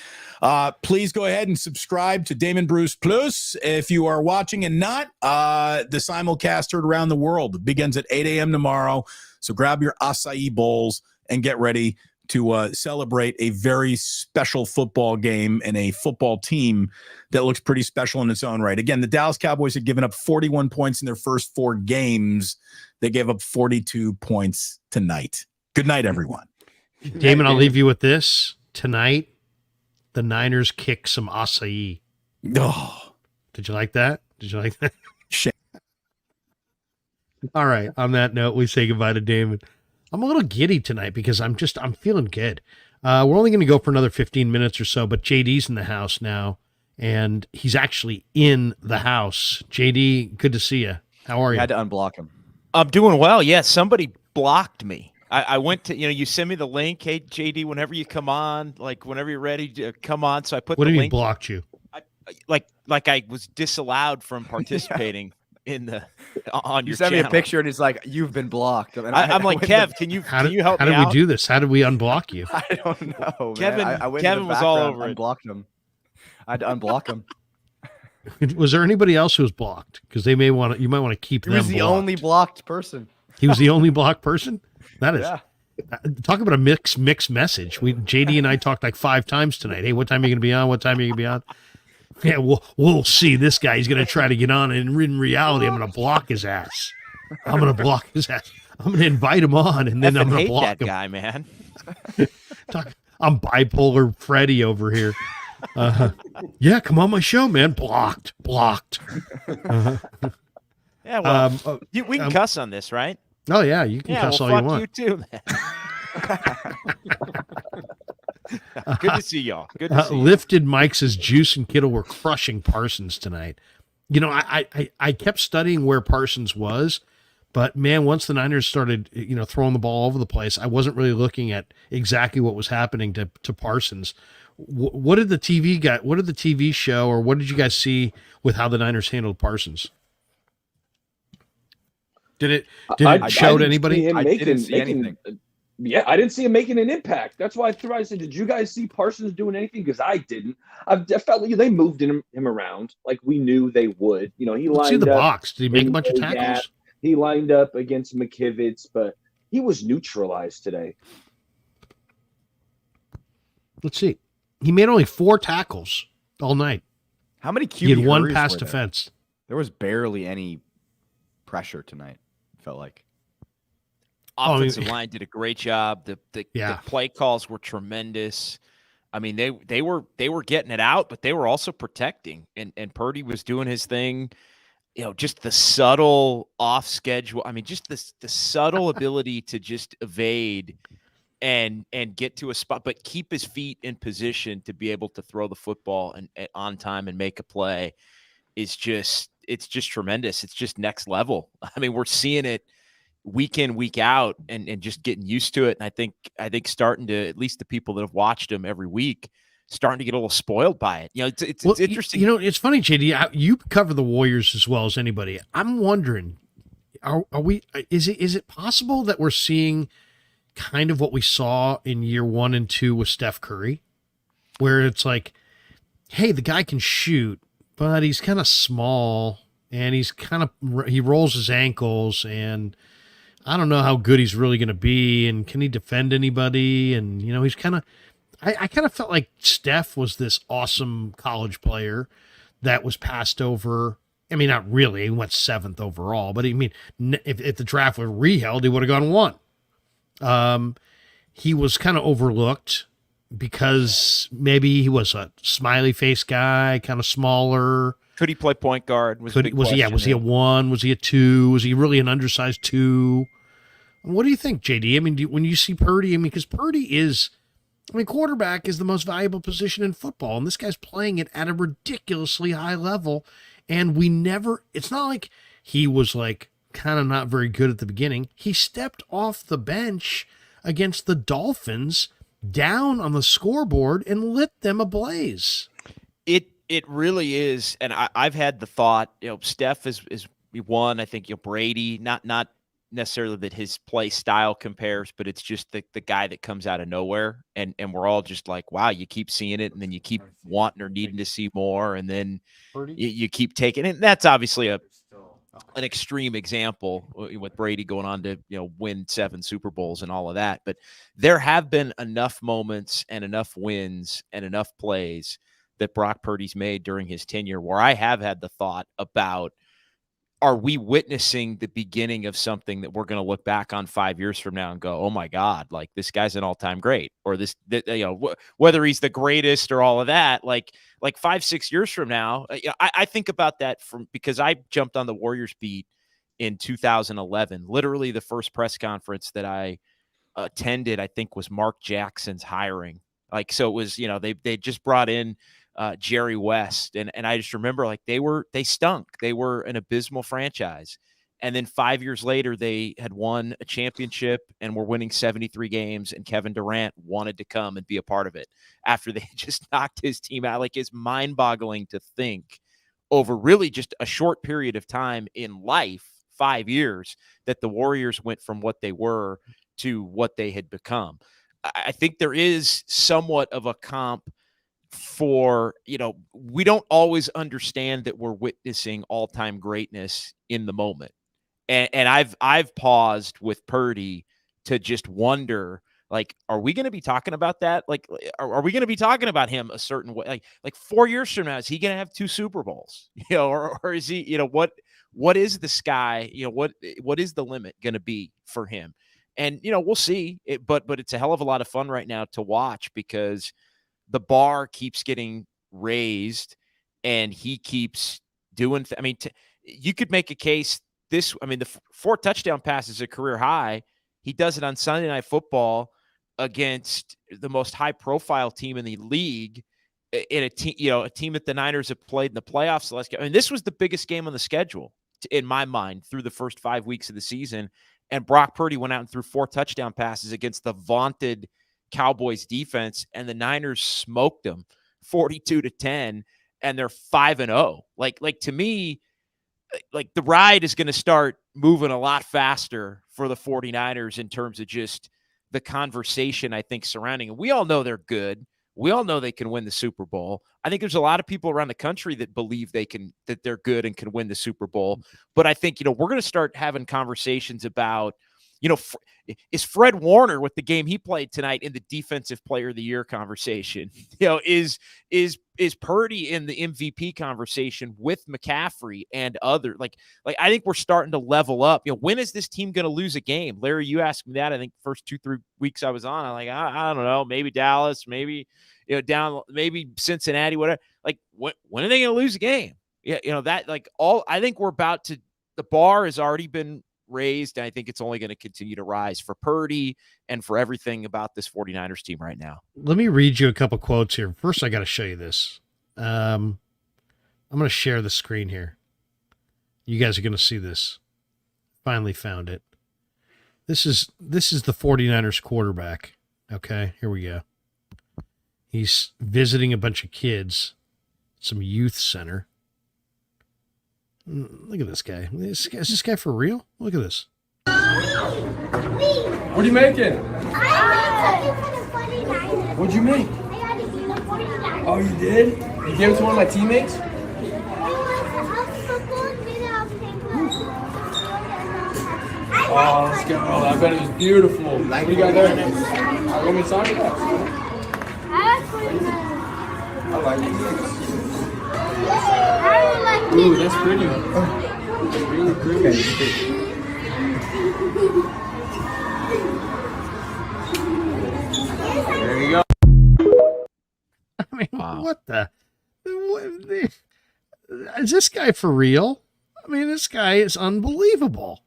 please go ahead and subscribe to Damon Bruce Plus if you are watching and not. The simulcast heard around the world. It begins at 8 a.m. tomorrow, so grab your acai bowls and get ready to celebrate a very special football game and a football team that looks pretty special in its own right. Again, the Dallas Cowboys had given up 41 points in their first 4 games. They gave up 42 points tonight. Good night, everyone. Damon, I'll leave you with this. Tonight, the Niners kick some acai. Oh, Did you like that? shame. All right. On that note, we say goodbye to Damon. I'm a little giddy tonight because I'm feeling good. We're only going to go for another 15 minutes or so, but JD's in the house now, and he's actually in the house. JD, good to see you. How are you? I had to unblock him. I'm doing well. Yeah, somebody blocked me. I went to, you send me the link. Hey, JD, whenever you come on, like whenever you're ready, come on. So I put What the do you mean link. blocked you? Like I was disallowed from participating in the on You your sent channel. me a picture and he's like, "You've been blocked." And I'm like, Kev, can you help me out? How did we do this? How did we unblock you? I don't know. Kevin- man. I went Kevin in the was all background, over it. unblocked him. I had to unblock him. Was there anybody else who was blocked? Because you might want to keep He them was the blocked. only blocked person. He was the only blocked person? That is. Yeah. Talk about a mixed message. JD and I talked like 5 times tonight. Hey, what time are you going to be on? What time are you going to be on? Yeah, we'll see. This guy, he's going to try to get on, and in reality, I'm going to block his ass. I'm going to block his ass. I'm going to invite him on, and then I'm going hate to block that him. guy, man. I'm bipolar Freddy over here. Yeah, come on my show, man. Blocked. Yeah, well, we can cuss on this, right? Oh yeah, you can cuss all you want. You too, man. Good to see y'all. Good to see you. Lifted Mike says Juice and Kittle were crushing Parsons tonight. I kept studying where Parsons was, but man, once the Niners started, throwing the ball all over the place, I wasn't really looking at exactly what was happening to Parsons. What did the TV show, or what did you guys see with how the Niners handled Parsons? Did it show to anybody? I didn't see anything. Yeah, I didn't see him making an impact. That's why I said, did you guys see Parsons doing anything? Because I didn't. I felt like they moved him around like we knew they would. He lined Let's see the up box. Did he make a bunch of tackles? He lined up against McKivitz, but he was neutralized today. Let's see. He made only 4 tackles all night. How many QB He had 1 hurries pass were there? defense. There was barely any pressure tonight. It felt like. Offensive line did a great job. The play calls were tremendous. I mean, they were getting it out, but they were also protecting. And Purdy was doing his thing. Just the subtle off schedule. I mean, just the subtle ability to just evade and get to a spot, but keep his feet in position to be able to throw the football and on time and make a play is just tremendous. It's just next level. I mean, we're seeing it week in, week out, and just getting used to it. And I think starting to, at least the people that have watched him every week, starting to get a little spoiled by it. It's interesting. It's funny, JD. You cover the Warriors as well as anybody. I'm wondering, are we? Is it possible that we're seeing kind of what we saw in year 1 and 2 with Steph Curry, where it's like, hey, the guy can shoot, but he's kind of small, and he rolls his ankles, and I don't know how good he's really going to be, and can he defend anybody? And, he's kind of, I kind of felt like Steph was this awesome college player that was passed over. I mean, not really. He went 7th overall, but I mean, if the draft were reheld, he would have gone 1. he was kind of overlooked because maybe he was a smiley face guy, kind of smaller. Could he play point guard? Was he a 1? Was he a 2? Was he really an undersized 2? What do you think, JD? I mean, when you see Purdy, because Purdy is, quarterback is the most valuable position in football, and this guy's playing it at a ridiculously high level, and it's not like he was like kind of not very good at the beginning. He stepped off the bench against the Dolphins down on the scoreboard and lit them ablaze. It really is, and I've had the thought, Steph is one. I think Brady, not necessarily that his play style compares, but it's just the guy that comes out of nowhere, and we're all just like, wow, you keep seeing it, and then you keep wanting or needing to see more, and then you keep taking it. And that's obviously an extreme example with Brady going on to win 7 Super Bowls and all of that, but there have been enough moments and enough wins and enough plays that Brock Purdy's made during his tenure where I have had the thought about, are we witnessing the beginning of something that we're going to look back on 5 years from now and go, oh my God, like this guy's an all-time great, or whether he's the greatest or all of that, like 5-6 years from now. I think about that because I jumped on the Warriors beat in 2011. Literally the first press conference that I attended, I think, was Mark Jackson's hiring. So it was, they just brought in Jerry West. And I just remember they stunk. They were an abysmal franchise. And then 5 years later, they had won a championship and were winning 73 games. And Kevin Durant wanted to come and be a part of it after they just knocked his team out. It's mind boggling to think over really just a short period of time in life, 5 years, that the Warriors went from what they were to what they had become. I think there is somewhat of a comp for, we don't always understand that we're witnessing all-time greatness in the moment. And I've paused with Purdy to just wonder, are we going to be talking about that? Are we going to be talking about him a certain way? Like 4 years from now, is he going to have 2 Super Bowls? Or is he, what is the sky? What is the limit going to be for him? And, we'll see it, but it's a hell of a lot of fun right now to watch because the bar keeps getting raised and he keeps doing, you could make a case the 4 touchdown passes a career high. He does it on Sunday Night Football against the most high profile team in the league in a team that the Niners have played in the playoffs. This was the biggest game on the schedule in my mind through the first 5 weeks of the season. And Brock Purdy went out and threw 4 touchdown passes against the vaunted Cowboys defense, and the Niners smoked them 42-10, and they're 5-0. To me, the ride is going to start moving a lot faster for the 49ers in terms of just the conversation, I think, surrounding it. We all know they're good. We all know they can win the Super Bowl. I think there's a lot of people around the country that believe that they're good and can win the Super Bowl. But I think, we're going to start having conversations about, is Fred Warner with the game he played tonight in the Defensive Player of the Year conversation? Is Purdy in the MVP conversation with McCaffrey and other? I think we're starting to level up. When is this team going to lose a game? Larry, you asked me that. I think first 2-3 weeks I was on. I'm I don't know. Maybe Dallas. Maybe maybe Cincinnati. Whatever. When are they going to lose a game? Yeah, I think we're about to. The bar has already been raised, and I think it's only going to continue to rise for Purdy and for everything about this 49ers team right now. Let me read you a couple quotes here. First, I got to show you this. I'm going to share the screen here. You guys are going to see this. Finally found it. This is the 49ers quarterback. Okay, here we go. He's visiting a bunch of kids, some youth center. Look at this guy. Is this guy for real? Look at this. What are you making? What'd you make? Oh, you did? You gave it to one of my teammates? Oh, let's go. I bet it was beautiful. What do you got there? You want me to talk about it? I like it. Ooh, that's pretty. That's really pretty. What is this guy for real? I mean, this guy is unbelievable.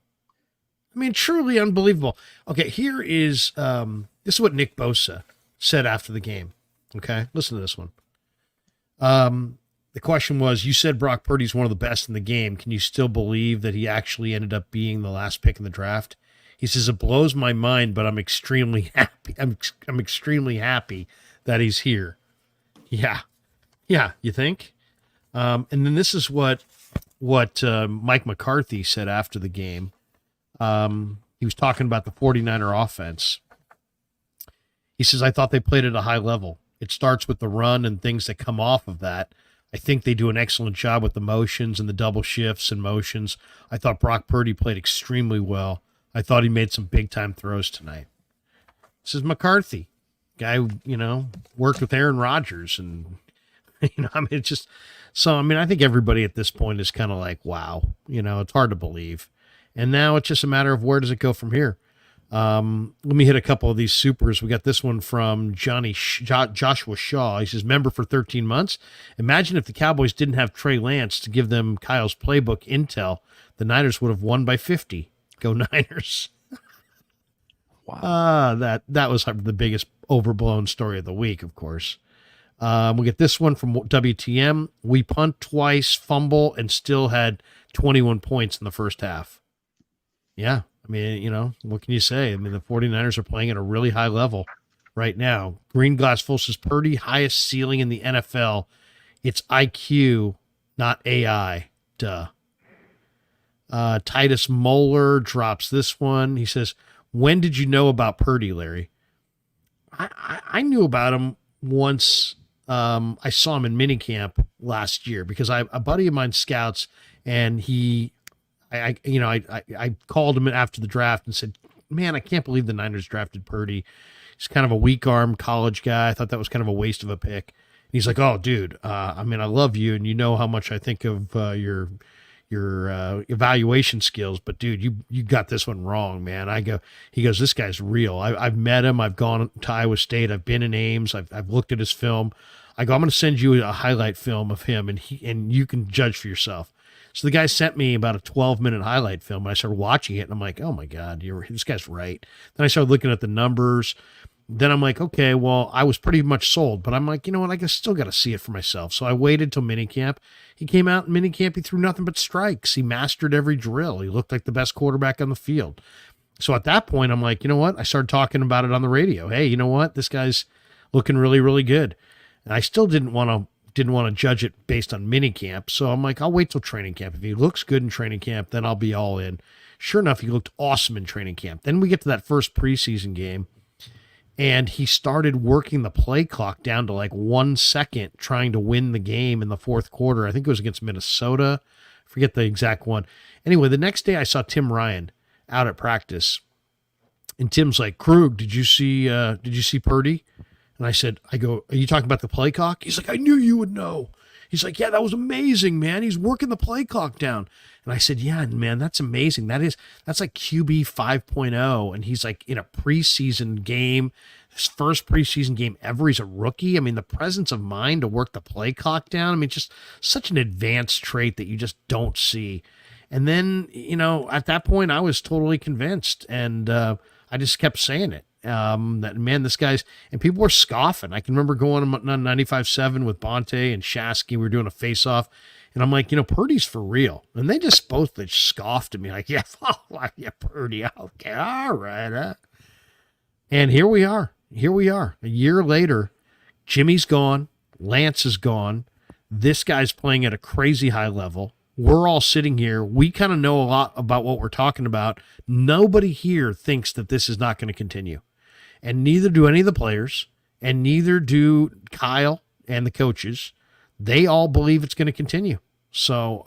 I mean, truly unbelievable. Okay, here is this is what Nick Bosa said after the game. Okay, listen to this one. The question was, you said Brock Purdy's one of the best in the game. Can you still believe that he actually ended up being the last pick in the draft? He says, it blows my mind, but I'm extremely happy. I'm extremely happy that he's here. Yeah, you think? And then this is what Mike McCarthy said after the game. He was talking about the 49er offense. He says, I thought they played at a high level. It starts with the run and things that come off of that. I think they do an excellent job with the motions and the double shifts and motions. I thought Brock Purdy played extremely well. I thought he made some big-time throws tonight. This is McCarthy, guy who, worked with Aaron Rodgers. And, I mean, it's just – so, I mean, I think everybody at this point is kind of like, wow, it's hard to believe. And now it's just a matter of where does it go from here? Let me hit a couple of these supers. We got this one from Joshua Shaw. He says, member for 13 months. Imagine if the Cowboys didn't have Trey Lance to give them Kyle's playbook intel. The Niners would have won by 50. Go Niners. Wow. That was the biggest overblown story of the week, of course. We get this one from WTM. We punt twice, fumble, and still had 21 points in the first half. Yeah. I mean, what can you say? I mean, the 49ers are playing at a really high level right now. Green Glass Full says Purdy, highest ceiling in the NFL. It's IQ, not AI. Duh. Titus Moeller drops this one. He says, when did you know about Purdy, Larry? I knew about him once. I saw him in minicamp last year because a buddy of mine scouts, and I called him after the draft and said, man, I can't believe the Niners drafted Purdy. He's kind of a weak arm college guy. I thought that was kind of a waste of a pick. And he's like, oh, dude, I love you, and you know how much I think of your evaluation skills, but dude, you got this one wrong, man. He goes, this guy's real. I've met him. I've gone to Iowa State. I've been in Ames. I've looked at his film. I'm going to send you a highlight film of him, and you can judge for yourself. So the guy sent me about a 12-minute highlight film, and I started watching it, and I'm like, oh my God, this guy's right. Then I started looking at the numbers. Then I'm like, okay, well, I was pretty much sold, but I'm like, you know what? I still got to see it for myself. So I waited till minicamp. He came out in minicamp. He threw nothing but strikes. He mastered every drill. He looked like the best quarterback on the field. So at that point, I'm like, you know what? I started talking about it on the radio. Hey, you know what? This guy's looking really, really good. And I still didn't want to judge it based on minicamp. So I'm like, I'll wait till training camp. If he looks good in training camp, then I'll be all in. Sure enough, he looked awesome in training camp. Then we get to that first preseason game, and he started working the play clock down to like 1 second, trying to win the game in the fourth quarter. I think it was against Minnesota. I forget the exact one. Anyway, the next day I saw Tim Ryan out at practice, and Tim's like, Krug, did you see Purdy? And I go, are you talking about the play clock? He's like, I knew you would know. He's like, yeah, that was amazing, man. He's working the play clock down. And I said, yeah, man, that's amazing. That's like QB 5.0. And he's like in a preseason game, his first preseason game ever. He's a rookie. I mean, the presence of mind to work the play clock down. I mean, just such an advanced trait that you just don't see. And then, at that point I was totally convinced. And I just kept saying it. That man, this guy's, and people were scoffing. I can remember going on 95.7 with Bonte and Shasky. We were doing a face-off, and I'm like, Purdy's for real. And they just both scoffed at me, like, yeah, Purdy, okay, all right. And here we are. A year later, Jimmy's gone, Lance is gone. This guy's playing at a crazy high level. We're all sitting here. We kind of know a lot about what we're talking about. Nobody here thinks that this is not going to continue. And neither do any of the players, and neither do Kyle and the coaches. They all believe it's going to continue. So,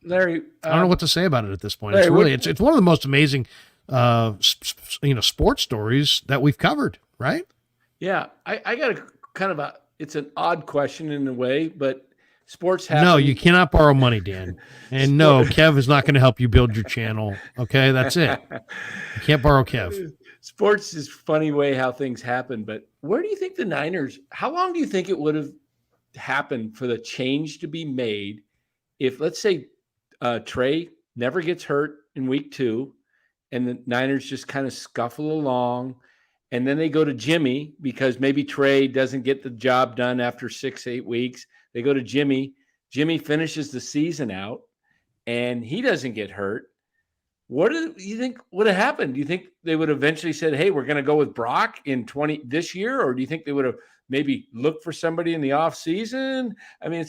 Larry, I don't know what to say about it at this point. Larry, it's one of the most amazing, sports stories that we've covered, right? Yeah, I got it's an odd question in a way, but sports happen. No, you cannot borrow money, Dan. And no, Kev is not going to help you build your channel. Okay, that's it. You can't borrow Kev. Sports is funny way how things happen, but where do you think the Niners, how long do you think it would have happen for the change to be made if, let's say, Trey never gets hurt in week 2 and the Niners just kind of scuffle along, and then they go to Jimmy because maybe Trey doesn't get the job done after 6-8 weeks. They go to Jimmy. Jimmy finishes the season out, and he doesn't get hurt. What do you think would have happened? Do you think they would have eventually said, hey, we're going to go with Brock in this year? Or do you think they would have maybe looked for somebody in the off season? I mean,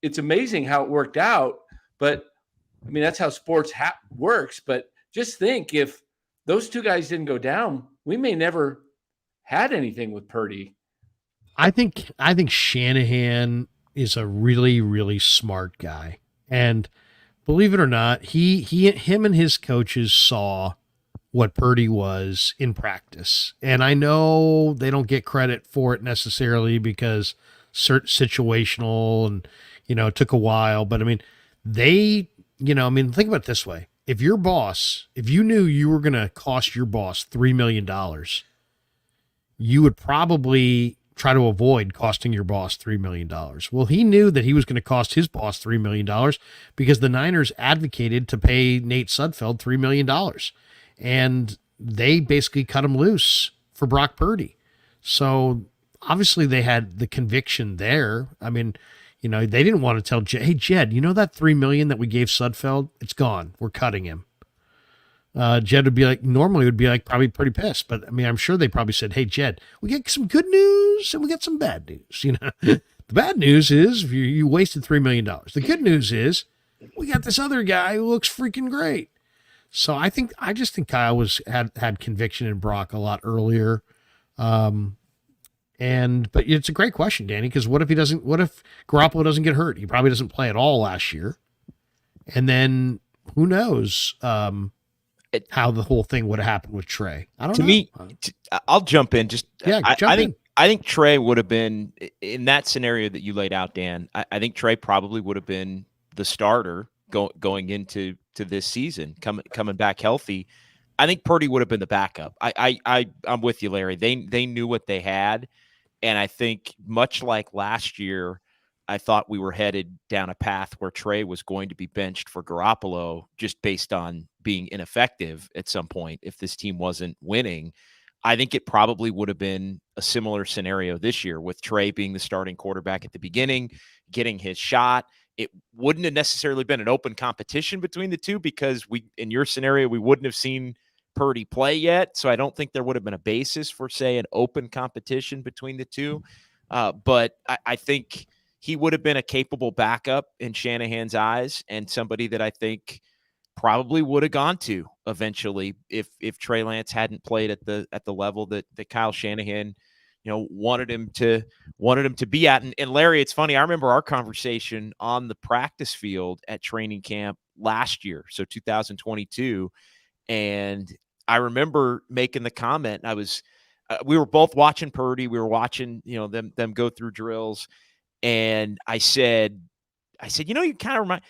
it's amazing how it worked out, but I mean, that's how sports works. But just think, if those two guys didn't go down, we may never had anything with Purdy. I think Shanahan is a really, really smart guy. And believe it or not, him and his coaches saw what Purdy was in practice. And I know they don't get credit for it necessarily because situational and, it took a while. But I mean, think about it this way. If you knew you were going to cost your boss $3 million, you would probably try to avoid costing your boss $3 million. Well, he knew that he was going to cost his boss $3 million because the Niners advocated to pay Nate Sudfeld $3 million. And they basically cut him loose for Brock Purdy. So obviously they had the conviction there. I mean, they didn't want to tell Jed, hey, Jed, that $3 million that we gave Sudfeld, it's gone. We're cutting him. Jed would be like, normally would be like probably pretty pissed, but I mean, I'm sure they probably said, hey, Jed, we get some good news and we get some bad news. The bad news is you wasted $3 million. The good news is we got this other guy who looks freaking great. So I just think Kyle had conviction in Brock a lot earlier. But it's a great question, Danny, because what if Garoppolo doesn't get hurt? He probably doesn't play at all last year. And then who knows, how the whole thing would have happened with Trey. I don't know. I'll jump in. I think Trey would have been in that scenario that you laid out, Dan. I think Trey probably would have been the starter going into this season, coming back healthy. I think Purdy would have been the backup. I'm with you, Larry. They knew what they had, and I think much like last year, I thought we were headed down a path where Trey was going to be benched for Garoppolo just based on being ineffective at some point if this team wasn't winning. I think it probably would have been a similar scenario this year with Trey being the starting quarterback at the beginning, getting his shot. It wouldn't have necessarily been an open competition between the two because in your scenario, we wouldn't have seen Purdy play yet. So I don't think there would have been a basis for, say, an open competition between the two. But I think he would have been a capable backup in Shanahan's eyes and somebody that I think probably would have gone to eventually if Trey Lance hadn't played at the level that Kyle Shanahan, wanted him to be at. And Larry, it's funny. I remember our conversation on the practice field at training camp last year, so 2022. And I remember making the comment. We were both watching Purdy. We were watching, them go through drills. And I said, you kind of remind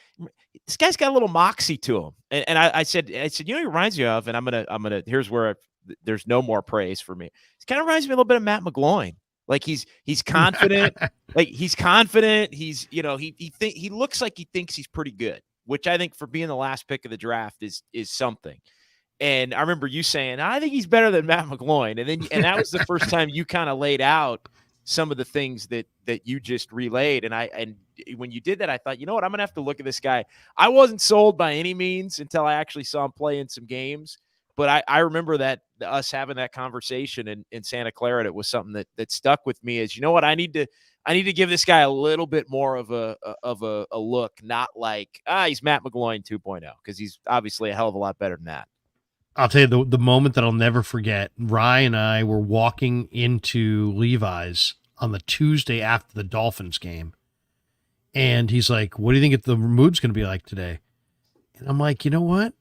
this guy's got a little moxie to him. And I said, he reminds you of, and I'm gonna. Here's where there's no more praise for me. It kind of reminds me a little bit of Matt McGloin. Like he's confident. He's confident. He's he looks like he thinks he's pretty good, which I think for being the last pick of the draft is something. And I remember you saying, I think he's better than Matt McGloin. And that was the first time you kind of laid out some of the things that you just relayed. And when you did that, I thought, you know what, I'm going to have to look at this guy. I wasn't sold by any means until I actually saw him play in some games. But I remember that us having that conversation in Santa Clara, it was something that stuck with me is, you know what, I need to give this guy a little bit more of a look, not like, he's Matt McGloin 2.0, because he's obviously a hell of a lot better than that. I'll tell you the moment that I'll never forget. Rye and I were walking into Levi's on the Tuesday after the Dolphins game. And he's like, what do you think the mood's going to be like today? And I'm like, you know what?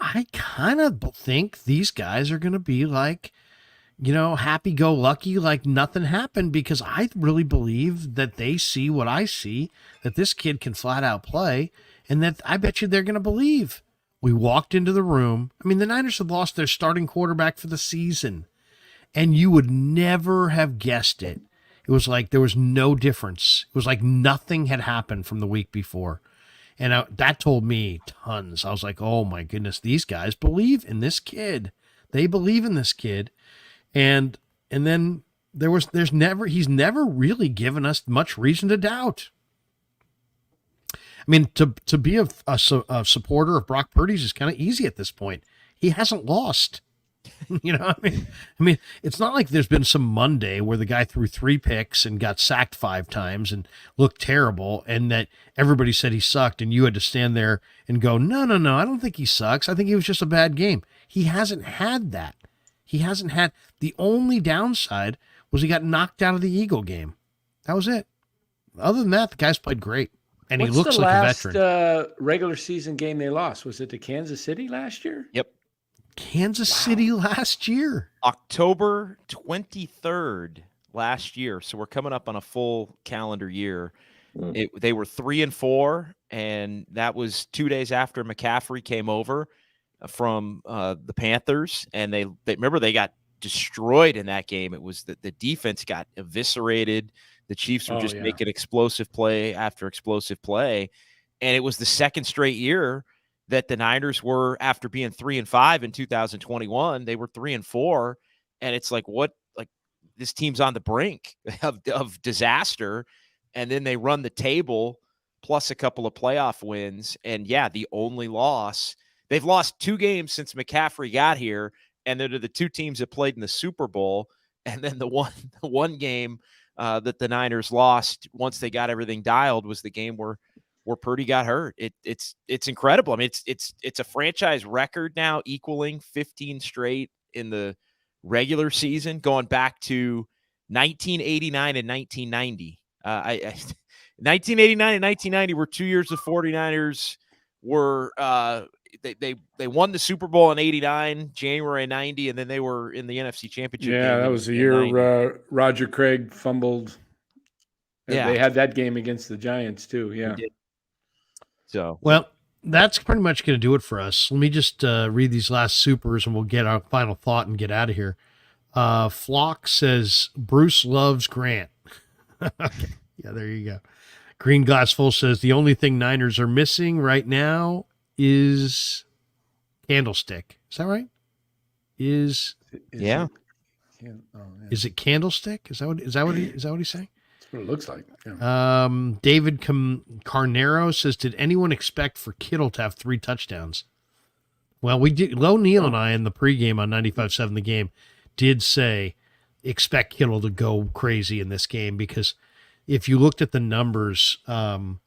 I kind of think these guys are going to be like, happy-go-lucky, like nothing happened, because I really believe that they see what I see, that this kid can flat out play, and that I bet you they're going to believe. We walked into the room. I mean, the Niners had lost their starting quarterback for the season, and you would never have guessed it. It It was like there was no difference. It was like nothing had happened from the week before. And that told me tons. I was like, oh my goodness, these guys believe in this kid. They believe in this kid. And then he's never really given us much reason to doubt. I mean, to be a supporter of Brock Purdy's is kind of easy at this point. He hasn't lost. You know, I mean, it's not like there's been some Monday where the guy threw 3 picks and got sacked 5 times and looked terrible, and that everybody said he sucked, and you had to stand there and go, no, I don't think he sucks. I think he was just a bad game. He hasn't had that. He hasn't had. The only downside was he got knocked out of the Eagle game. That was it. Other than that, the guy's played great, and he looks like a veteran. What's the last regular season game they lost? Was it to Kansas City last year? Yep. Kansas City last year. October 23rd last year. So we're coming up on a full calendar year. They were 3-4, and that was 2 days after McCaffrey came over from the Panthers, and they remember they got destroyed in that game. It was the defense got eviscerated. The Chiefs were making explosive play after explosive play, and it was the second straight year that the Niners were, after being 3-5 in 2021, they were 3-4, and it's like, what? Like, this team's on the brink of disaster, and then they run the table plus a couple of playoff wins, and the only loss. They've lost 2 games since McCaffrey got here, and they're the 2 teams that played in the Super Bowl, and then the one game that the Niners lost once they got everything dialed was the game where Purdy got hurt. It's incredible. I mean, it's a franchise record now, equaling 15 straight in the regular season, going back to 1989 and 1990. 1989 and 1990 were 2 years the 49ers were they won the Super Bowl in 89, January 90, and then they were in the NFC Championship game. Yeah, that was the year Roger Craig fumbled. Yeah. They had that game against the Giants too. Yeah. So, well, that's pretty much going to do it for us. Let me just read these last supers, and we'll get our final thought and get out of here. Flock says Bruce loves Grant. Okay. Yeah, there you go. Green Glass Full says the only thing Niners are missing right now is Candlestick. Is that right? Is it Candlestick? Is that what he's saying? What it looks like. Yeah. David Carnero says, did anyone expect for Kittle to have 3 touchdowns? Well, we did. Low Neal and I in the pregame on 95.7 The Game did say expect Kittle to go crazy in this game, because if you looked at the numbers, Kittle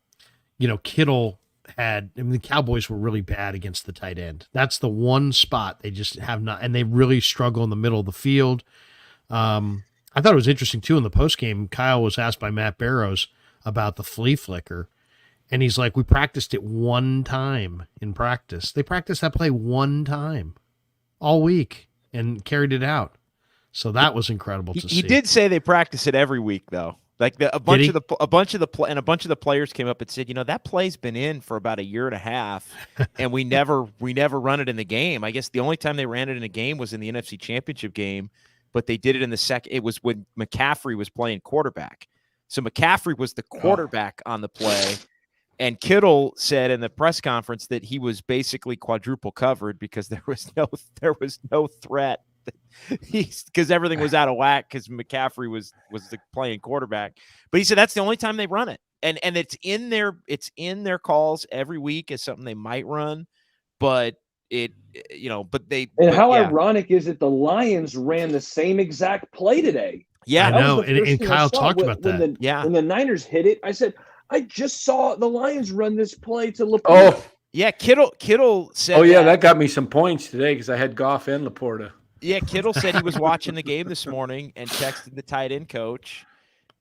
the Cowboys were really bad against the tight end. That's the one spot they just have not, and they really struggle in the middle of the field. I thought it was interesting, too, in the postgame, Kyle was asked by Matt Barrows about the flea flicker, and he's like, we practiced it 1 time in practice. They practiced that play 1 time all week and carried it out. So that was incredible to see. He did say they practice it every week, though. Like a bunch of the players came up and said, that play's been in for about 1.5 years, and we never run it in the game. I guess the only time they ran it in a game was in the NFC Championship game. But they did it in the second. It was when McCaffrey was playing quarterback. So McCaffrey was the quarterback on the play. And Kittle said in the press conference that he was basically quadruple covered because there was no threat. Because everything was out of whack because McCaffrey was the playing quarterback. But he said that's the only time they run it. And it's in their calls every week as something they might run, but ironic is it the Lions ran the same exact play today. Yeah, I know. And Kyle talked about that. When the Niners hit it, I said, I just saw the Lions run this play to Laporta. Oh, yeah. Kittle said, that got me some points today because I had Goff and Laporta. Yeah. Kittle said he was watching the game this morning and texted the tight end coach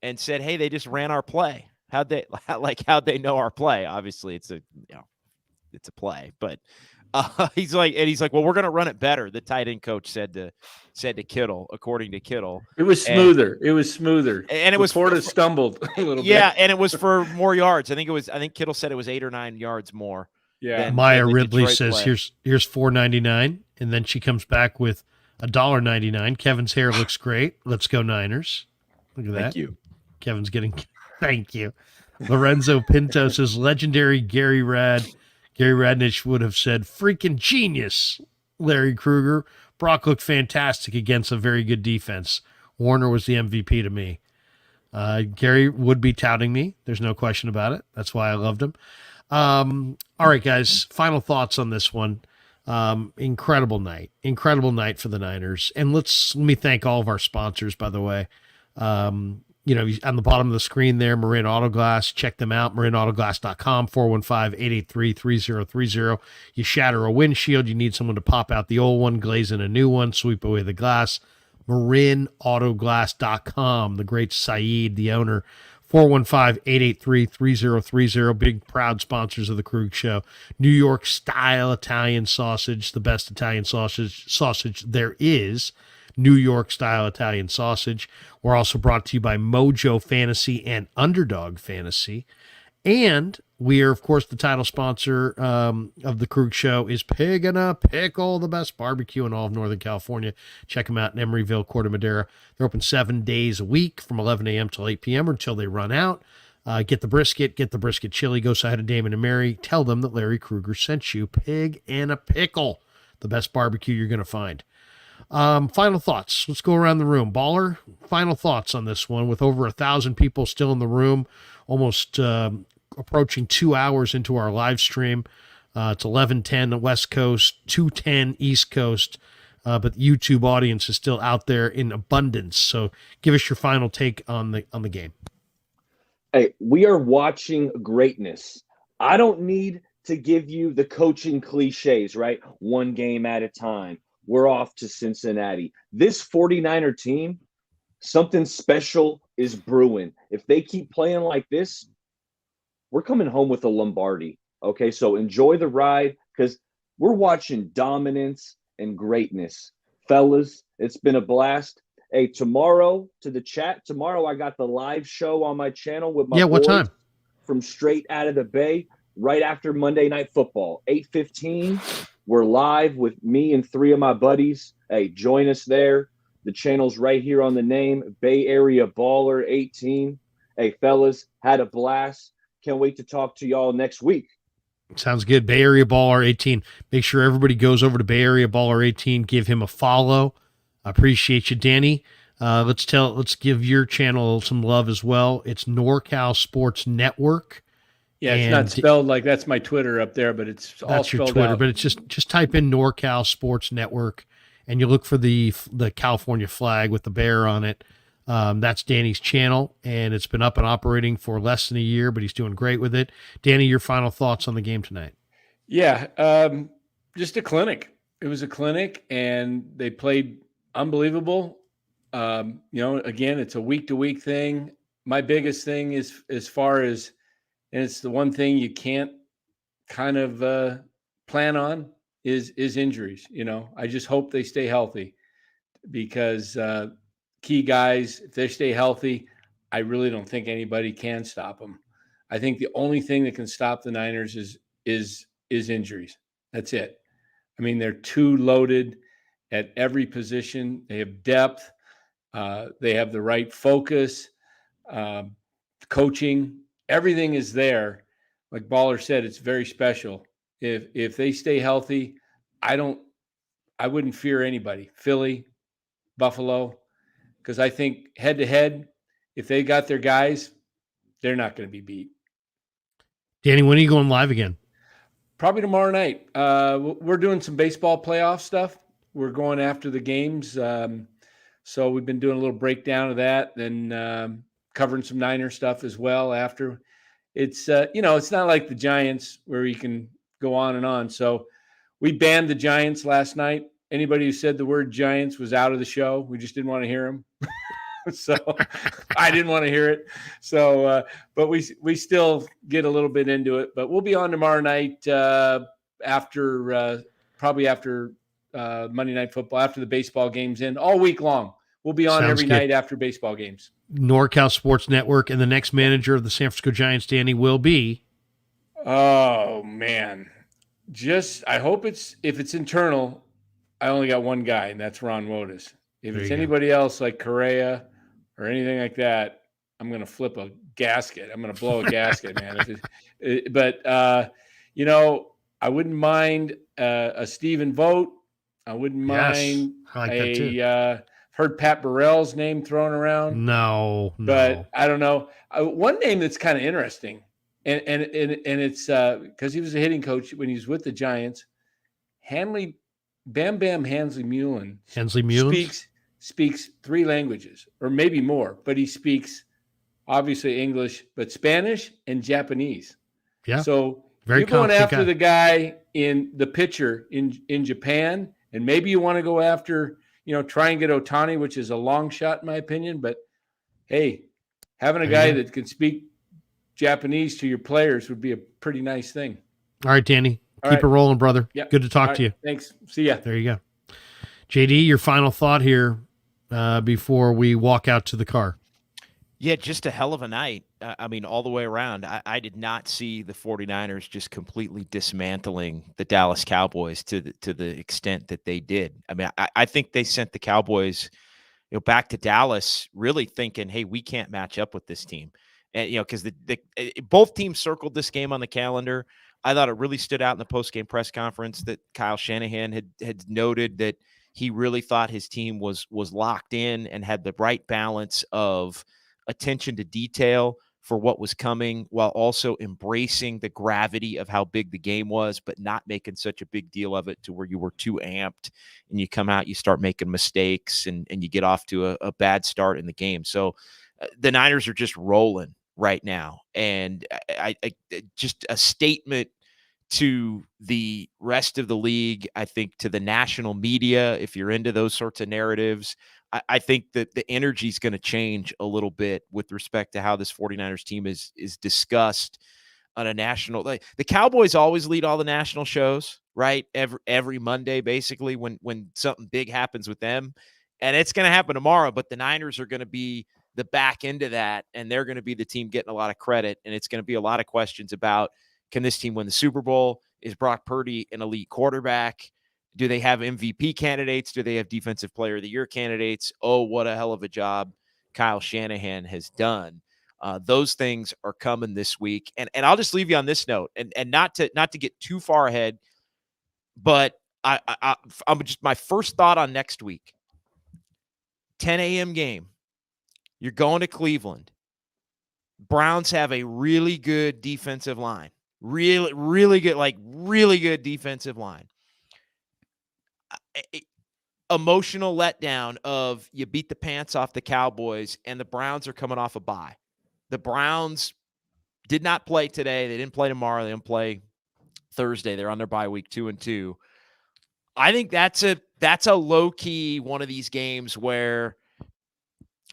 and said, hey, they just ran our play. How'd they know our play? Obviously it's a play, but he's like, well, we're going to run it better. The tight end coach said to Kittle, according to Kittle. It was smoother. And it was Laporta stumbled a little bit. Yeah. And it was for more yards. I think Kittle said it was 8 or 9 yards more. Yeah. Maya Ridley says, here's $4.99. And then she comes back with $1.99. Kevin's hair looks great. Let's go Niners. Look at that. Thank you. Kevin's getting thank you. Lorenzo Pinto says legendary Gary Radnich would have said freaking genius. Larry Krueger. Brock looked fantastic against a very good defense. Warner was the MVP to me. Gary would be touting me. There's no question about it. That's why I loved him. All right, guys, final thoughts on this one. Incredible night for the Niners. And let me thank all of our sponsors, by the way. On the bottom of the screen there, Marin Autoglass, check them out, marinautoglass.com, 415-883-3030. You shatter a windshield, you need someone to pop out the old one, glaze in a new one, sweep away the glass. marinautoglass.com, the great Saeed, the owner, 415-883-3030, big proud sponsors of the Krueg Show. New York style Italian sausage, the best Italian sausage there is. New York style Italian sausage. We're also brought to you by Mojo Fantasy and Underdog Fantasy. And we are, of course, the title sponsor of the Krueg Show is Pig and a Pickle, the best barbecue in all of Northern California. Check them out in Emeryville, Corte Madera. They're open 7 days a week from 11 a.m. till 8 p.m. or until they run out. Get the brisket chili. Go side of Damon and Mary. Tell them that Larry Krueger sent you. Pig and a Pickle, the best barbecue you're going to find. Final thoughts. Let's go around the room. Baller, final thoughts on this one with over 1,000 people still in the room, almost approaching 2 hours into our live stream. It's 11:10 the West Coast, 2:10 East Coast, but the YouTube audience is still out there in abundance. So give us your final take on the game. Hey, we are watching greatness. I don't need to give you the coaching cliches, right? One game at a time. We're off to Cincinnati. This 49er team, something special is brewing. If they keep playing like this, we're coming home with a Lombardi. Okay, so enjoy the ride because we're watching dominance and greatness. Fellas, it's been a blast. Hey, tomorrow, to the chat, tomorrow I got the live show on my channel with my what boys time? From straight out of the Bay, right after Monday Night Football, 8:15. We're live with me and 3 of my buddies. Hey, join us there. The channel's right here on the name, Bay Area Baller 18. Hey, fellas, had a blast. Can't wait to talk to y'all next week. Sounds good. Bay Area Baller 18. Make sure everybody goes over to Bay Area Baller 18. Give him a follow. I appreciate you, Danny. Let's give your channel some love as well. It's NorCal Sports Network. Yeah, it's not spelled like that's my Twitter up there, but it's all spelled your Twitter, out. But it's just type in NorCal Sports Network and you look for the California flag with the bear on it. That's Danny's channel, and it's been up and operating for less than a year, but he's doing great with it. Danny, your final thoughts on the game tonight? Yeah, just a clinic. It was a clinic, and they played unbelievable. Again, it's a week-to-week thing. My biggest thing is as far as – and it's the one thing you can't kind of plan on is injuries. I just hope they stay healthy because key guys, if they stay healthy, I really don't think anybody can stop them. I think the only thing that can stop the Niners is injuries. That's it. I mean, they're too loaded at every position. They have depth. They have the right focus, coaching. Everything is there. Like Baller said, it's very special. If they stay healthy, I wouldn't fear anybody. Philly, Buffalo, because I think head to head, if they got their guys, they're not going to be beat. Danny, when are you going live again? Probably tomorrow night. We're doing some baseball playoff stuff. We're going after the games. So we've been doing a little breakdown of that, then covering some Niner stuff as well after. It's, it's not like the Giants where you can go on and on. So we banned the Giants last night. Anybody who said the word Giants was out of the show. We just didn't want to hear them. So I didn't want to hear it. So, but we still get a little bit into it. But we'll be on tomorrow night probably after Monday Night Football, after the baseball games in, all week long. We'll be on every night after baseball games. NorCal Sports Network, and the next manager of the San Francisco Giants, Danny, will be. Oh man, I hope if it's internal, I only got one guy, and that's Ron Wotus. If it's anybody else like Correa or anything like that, I'm going to flip a gasket. I'm going to blow a gasket, man. But you know, I wouldn't mind a Steven Vogt. I wouldn't mind I like that too. Heard Pat Burrell's name thrown around. No. But I don't know. One name that's kind of interesting, and it's because he was a hitting coach when he was with the Giants. Bam Hansley Mullen. Speaks 3 languages, or maybe more, but he speaks obviously English, but Spanish and Japanese. Yeah. So you're going after the guy the pitcher in Japan, and maybe you want to go after, you know, try and get Ohtani, which is a long shot in my opinion. But hey, having a guy that can speak Japanese to your players would be a pretty nice thing. All right, Danny. Keep it rolling, brother. Yep. Good to talk to you. Thanks. See ya. There you go. JD, your final thought here before we walk out to the car. Yeah, just a hell of a night. I mean, all the way around. I did not see the 49ers just completely dismantling the Dallas Cowboys to the extent that they did. I mean, I think they sent the Cowboys, you know, back to Dallas really thinking, hey, we can't match up with this team. And, you know, because both teams circled this game on the calendar. I thought it really stood out in the post-game press conference that Kyle Shanahan had noted that he really thought his team was locked in and had the right balance of attention to detail for what was coming, while also embracing the gravity of how big the game was, but not making such a big deal of it to where you were too amped and you come out, you start making mistakes and you get off to a bad start in the game. So the Niners are just rolling right now. And I just a statement to the rest of the league, I think to the national media, if you're into those sorts of narratives, I think that the energy is going to change a little bit with respect to how this 49ers team is discussed on a national. Like, the Cowboys always lead all the national shows, right? Every Monday, basically, when something big happens with them, and it's going to happen tomorrow. But the Niners are going to be the back end of that, and they're going to be the team getting a lot of credit. And it's going to be a lot of questions about, can this team win the Super Bowl? Is Brock Purdy an elite quarterback? Do they have MVP candidates? Do they have Defensive Player of the Year candidates? Oh, what a hell of a job Kyle Shanahan has done. Those things are coming this week. And I'll just leave you on this note, and not to get too far ahead, but I'm just, my first thought on next week, 10 a.m. game. You're going to Cleveland. Browns have a really good defensive line. Really good defensive line. Emotional letdown of you beat the pants off the Cowboys, and the Browns are coming off a bye. The Browns did not play today. They didn't play tomorrow. They didn't play Thursday. They're on their bye week 2-2. I think that's a low key one of these games where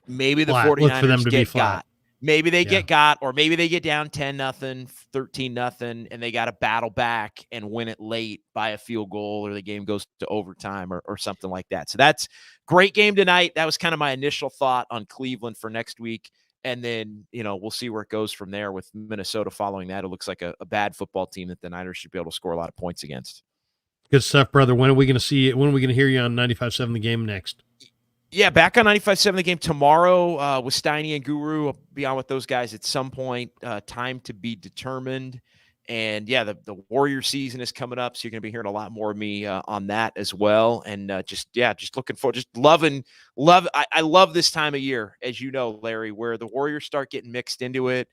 maybe the 49ers get got. Maybe they get got, or maybe they get down 10-0, 13-0, and they got to battle back and win it late by a field goal, or the game goes to overtime or something like that. So that's great game tonight. That was kind of my initial thought on Cleveland for next week. And then, you know, we'll see where it goes from there with Minnesota following that. It looks like a bad football team that the Niners should be able to score a lot of points against. Good stuff, brother. When are we going to see it? When are we going to hear you on 95.7 The Game next? Yeah, back on 95.7 The Game tomorrow with Steiny and Guru. I'll be on with those guys at some point. Time to be determined. And, yeah, the Warrior season is coming up, so you're going to be hearing a lot more of me on that as well. And just looking forward, just I love this time of year, as you know, Larry, where the Warriors start getting mixed into it.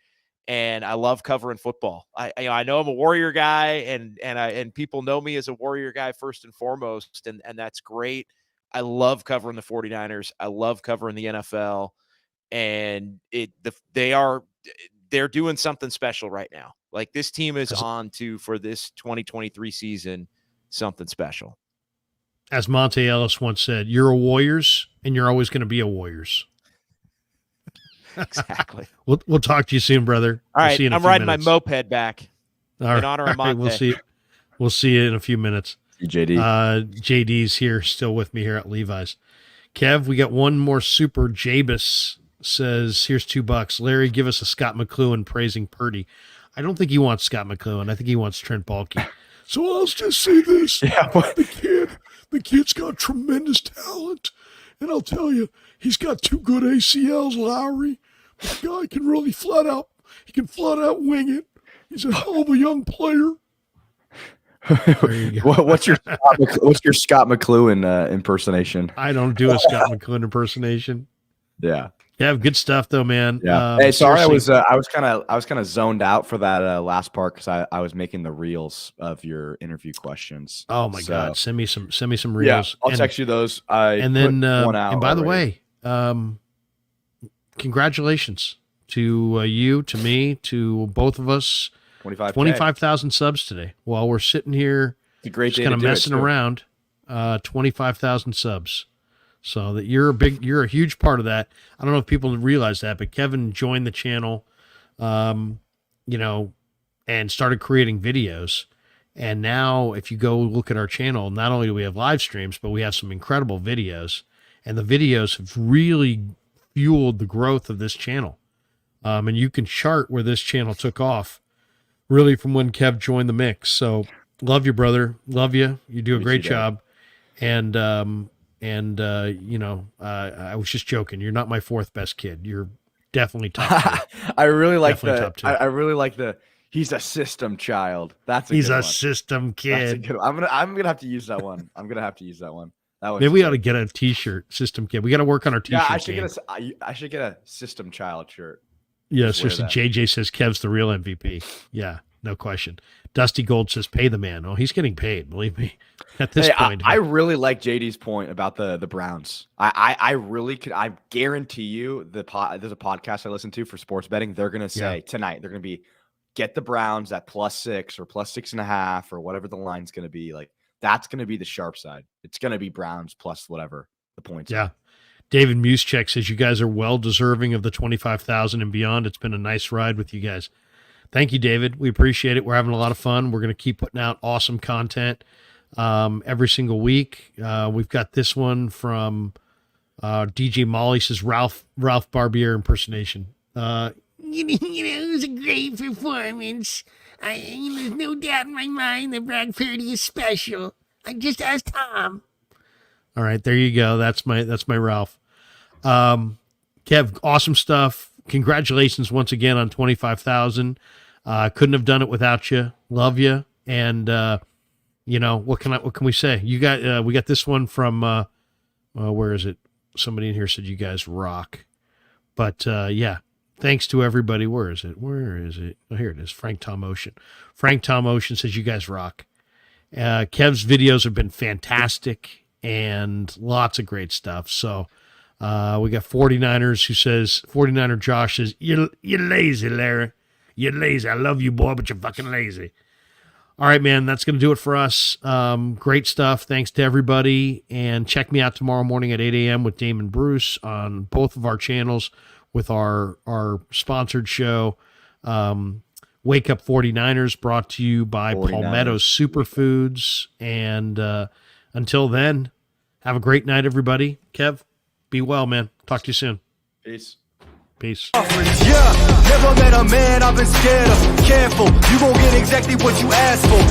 And I love covering football. I know I'm a Warrior guy, and people know me as a Warrior guy first and foremost, and that's great. I love covering the 49ers. I love covering the NFL, and they're doing something special right now. Like, this team is on to, for this 2023 season, something special. As Monte Ellis once said, you're a Warriors, and you're always going to be a Warriors. Exactly. We'll talk to you soon, brother. All right, I'm riding my moped back in honor of Monte. We'll see you in a few minutes. JD. JD's here, still with me here at Levi's. Kev, we got one more super. Jabus says, here's $2. Larry, give us a Scott McLuhan praising Purdy. I don't think he wants Scott McLuhan. I think he wants Trent Baalke. So I'll just say this. The kid's got tremendous talent. And I'll tell you, he's got 2 good ACLs, Lowry. This guy can really flat out wing it. He's a hell of a young player. What's your Scott McCloughan impersonation? I don't do a Scott McCloughan impersonation. Yeah. Yeah, good stuff though, man. Yeah. Hey, sorry, I was kind of zoned out for that last part because I was making the reels of your interview questions. Oh my God, send me some reels. Yeah, I'll text you those. And then by the way, congratulations to you, to me, to both of us. 25,000 subs today. While we're sitting here, it's a great just kind of messing around. 25,000 subs. So that you're a huge part of that. I don't know if people realize that, but Kevin joined the channel, and started creating videos. And now if you go look at our channel, not only do we have live streams, but we have some incredible videos, and the videos have really fueled the growth of this channel. And you can chart where this channel took off really from when Kev joined the mix. So love you, brother. Love you. You do a great job. And I was just joking. You're not my fourth best kid. You're definitely top two. I really like the he's a system child. He's a system kid. That's a good one. I'm gonna have to use that one. Maybe we ought to get a t-shirt, system kid. We got to work on our t-shirt. Yeah, I should get a system child shirt. Yeah, seriously. JJ says Kev's the real MVP. Yeah, no question. Dusty Gold says pay the man. Oh, he's getting paid. Believe me. At this point, I really like JD's point about the Browns. I really could. I guarantee you, there's a podcast I listen to for sports betting. They're gonna say tonight they're gonna be get the Browns at +6 or +6.5 or whatever the line's gonna be. Like that's gonna be the sharp side. It's gonna be Browns plus whatever the points. Yeah. David Muscheck says you guys are well deserving of the 25,000 and beyond. It's been a nice ride with you guys. Thank you, David. We appreciate it. We're having a lot of fun. We're going to keep putting out awesome content every single week. We've got this one from DJ Molly says Ralph Barbier impersonation. It was a great performance. There's no doubt in my mind that Brock Purdy is special. I just asked Tom. All right, there you go. That's my Ralph. Kev, awesome stuff. Congratulations once again on 25,000. Couldn't have done it without you. Love you. And what can we say? You got we got this one from where is it? Somebody in here said you guys rock. But yeah, thanks to everybody. Where is it? Oh, here it is. Frank Tom Ocean. Frank Tom Ocean says you guys rock. Kev's videos have been fantastic and lots of great stuff. So we got 49ers who says, 49er Josh says, you're lazy, Larry. You're lazy. I love you, boy, but you're fucking lazy. All right, man, that's going to do it for us. Great stuff. Thanks to everybody. And check me out tomorrow morning at 8 a.m. with Damon Bruce on both of our channels with our sponsored show, Wake Up 49ers, brought to you by Palmetto Superfoods. And until then, have a great night, everybody. Kev, be well, man. Talk to you soon. Peace. Yeah, never met a man I've been scared of. Careful, you gon' get exactly what you asked for.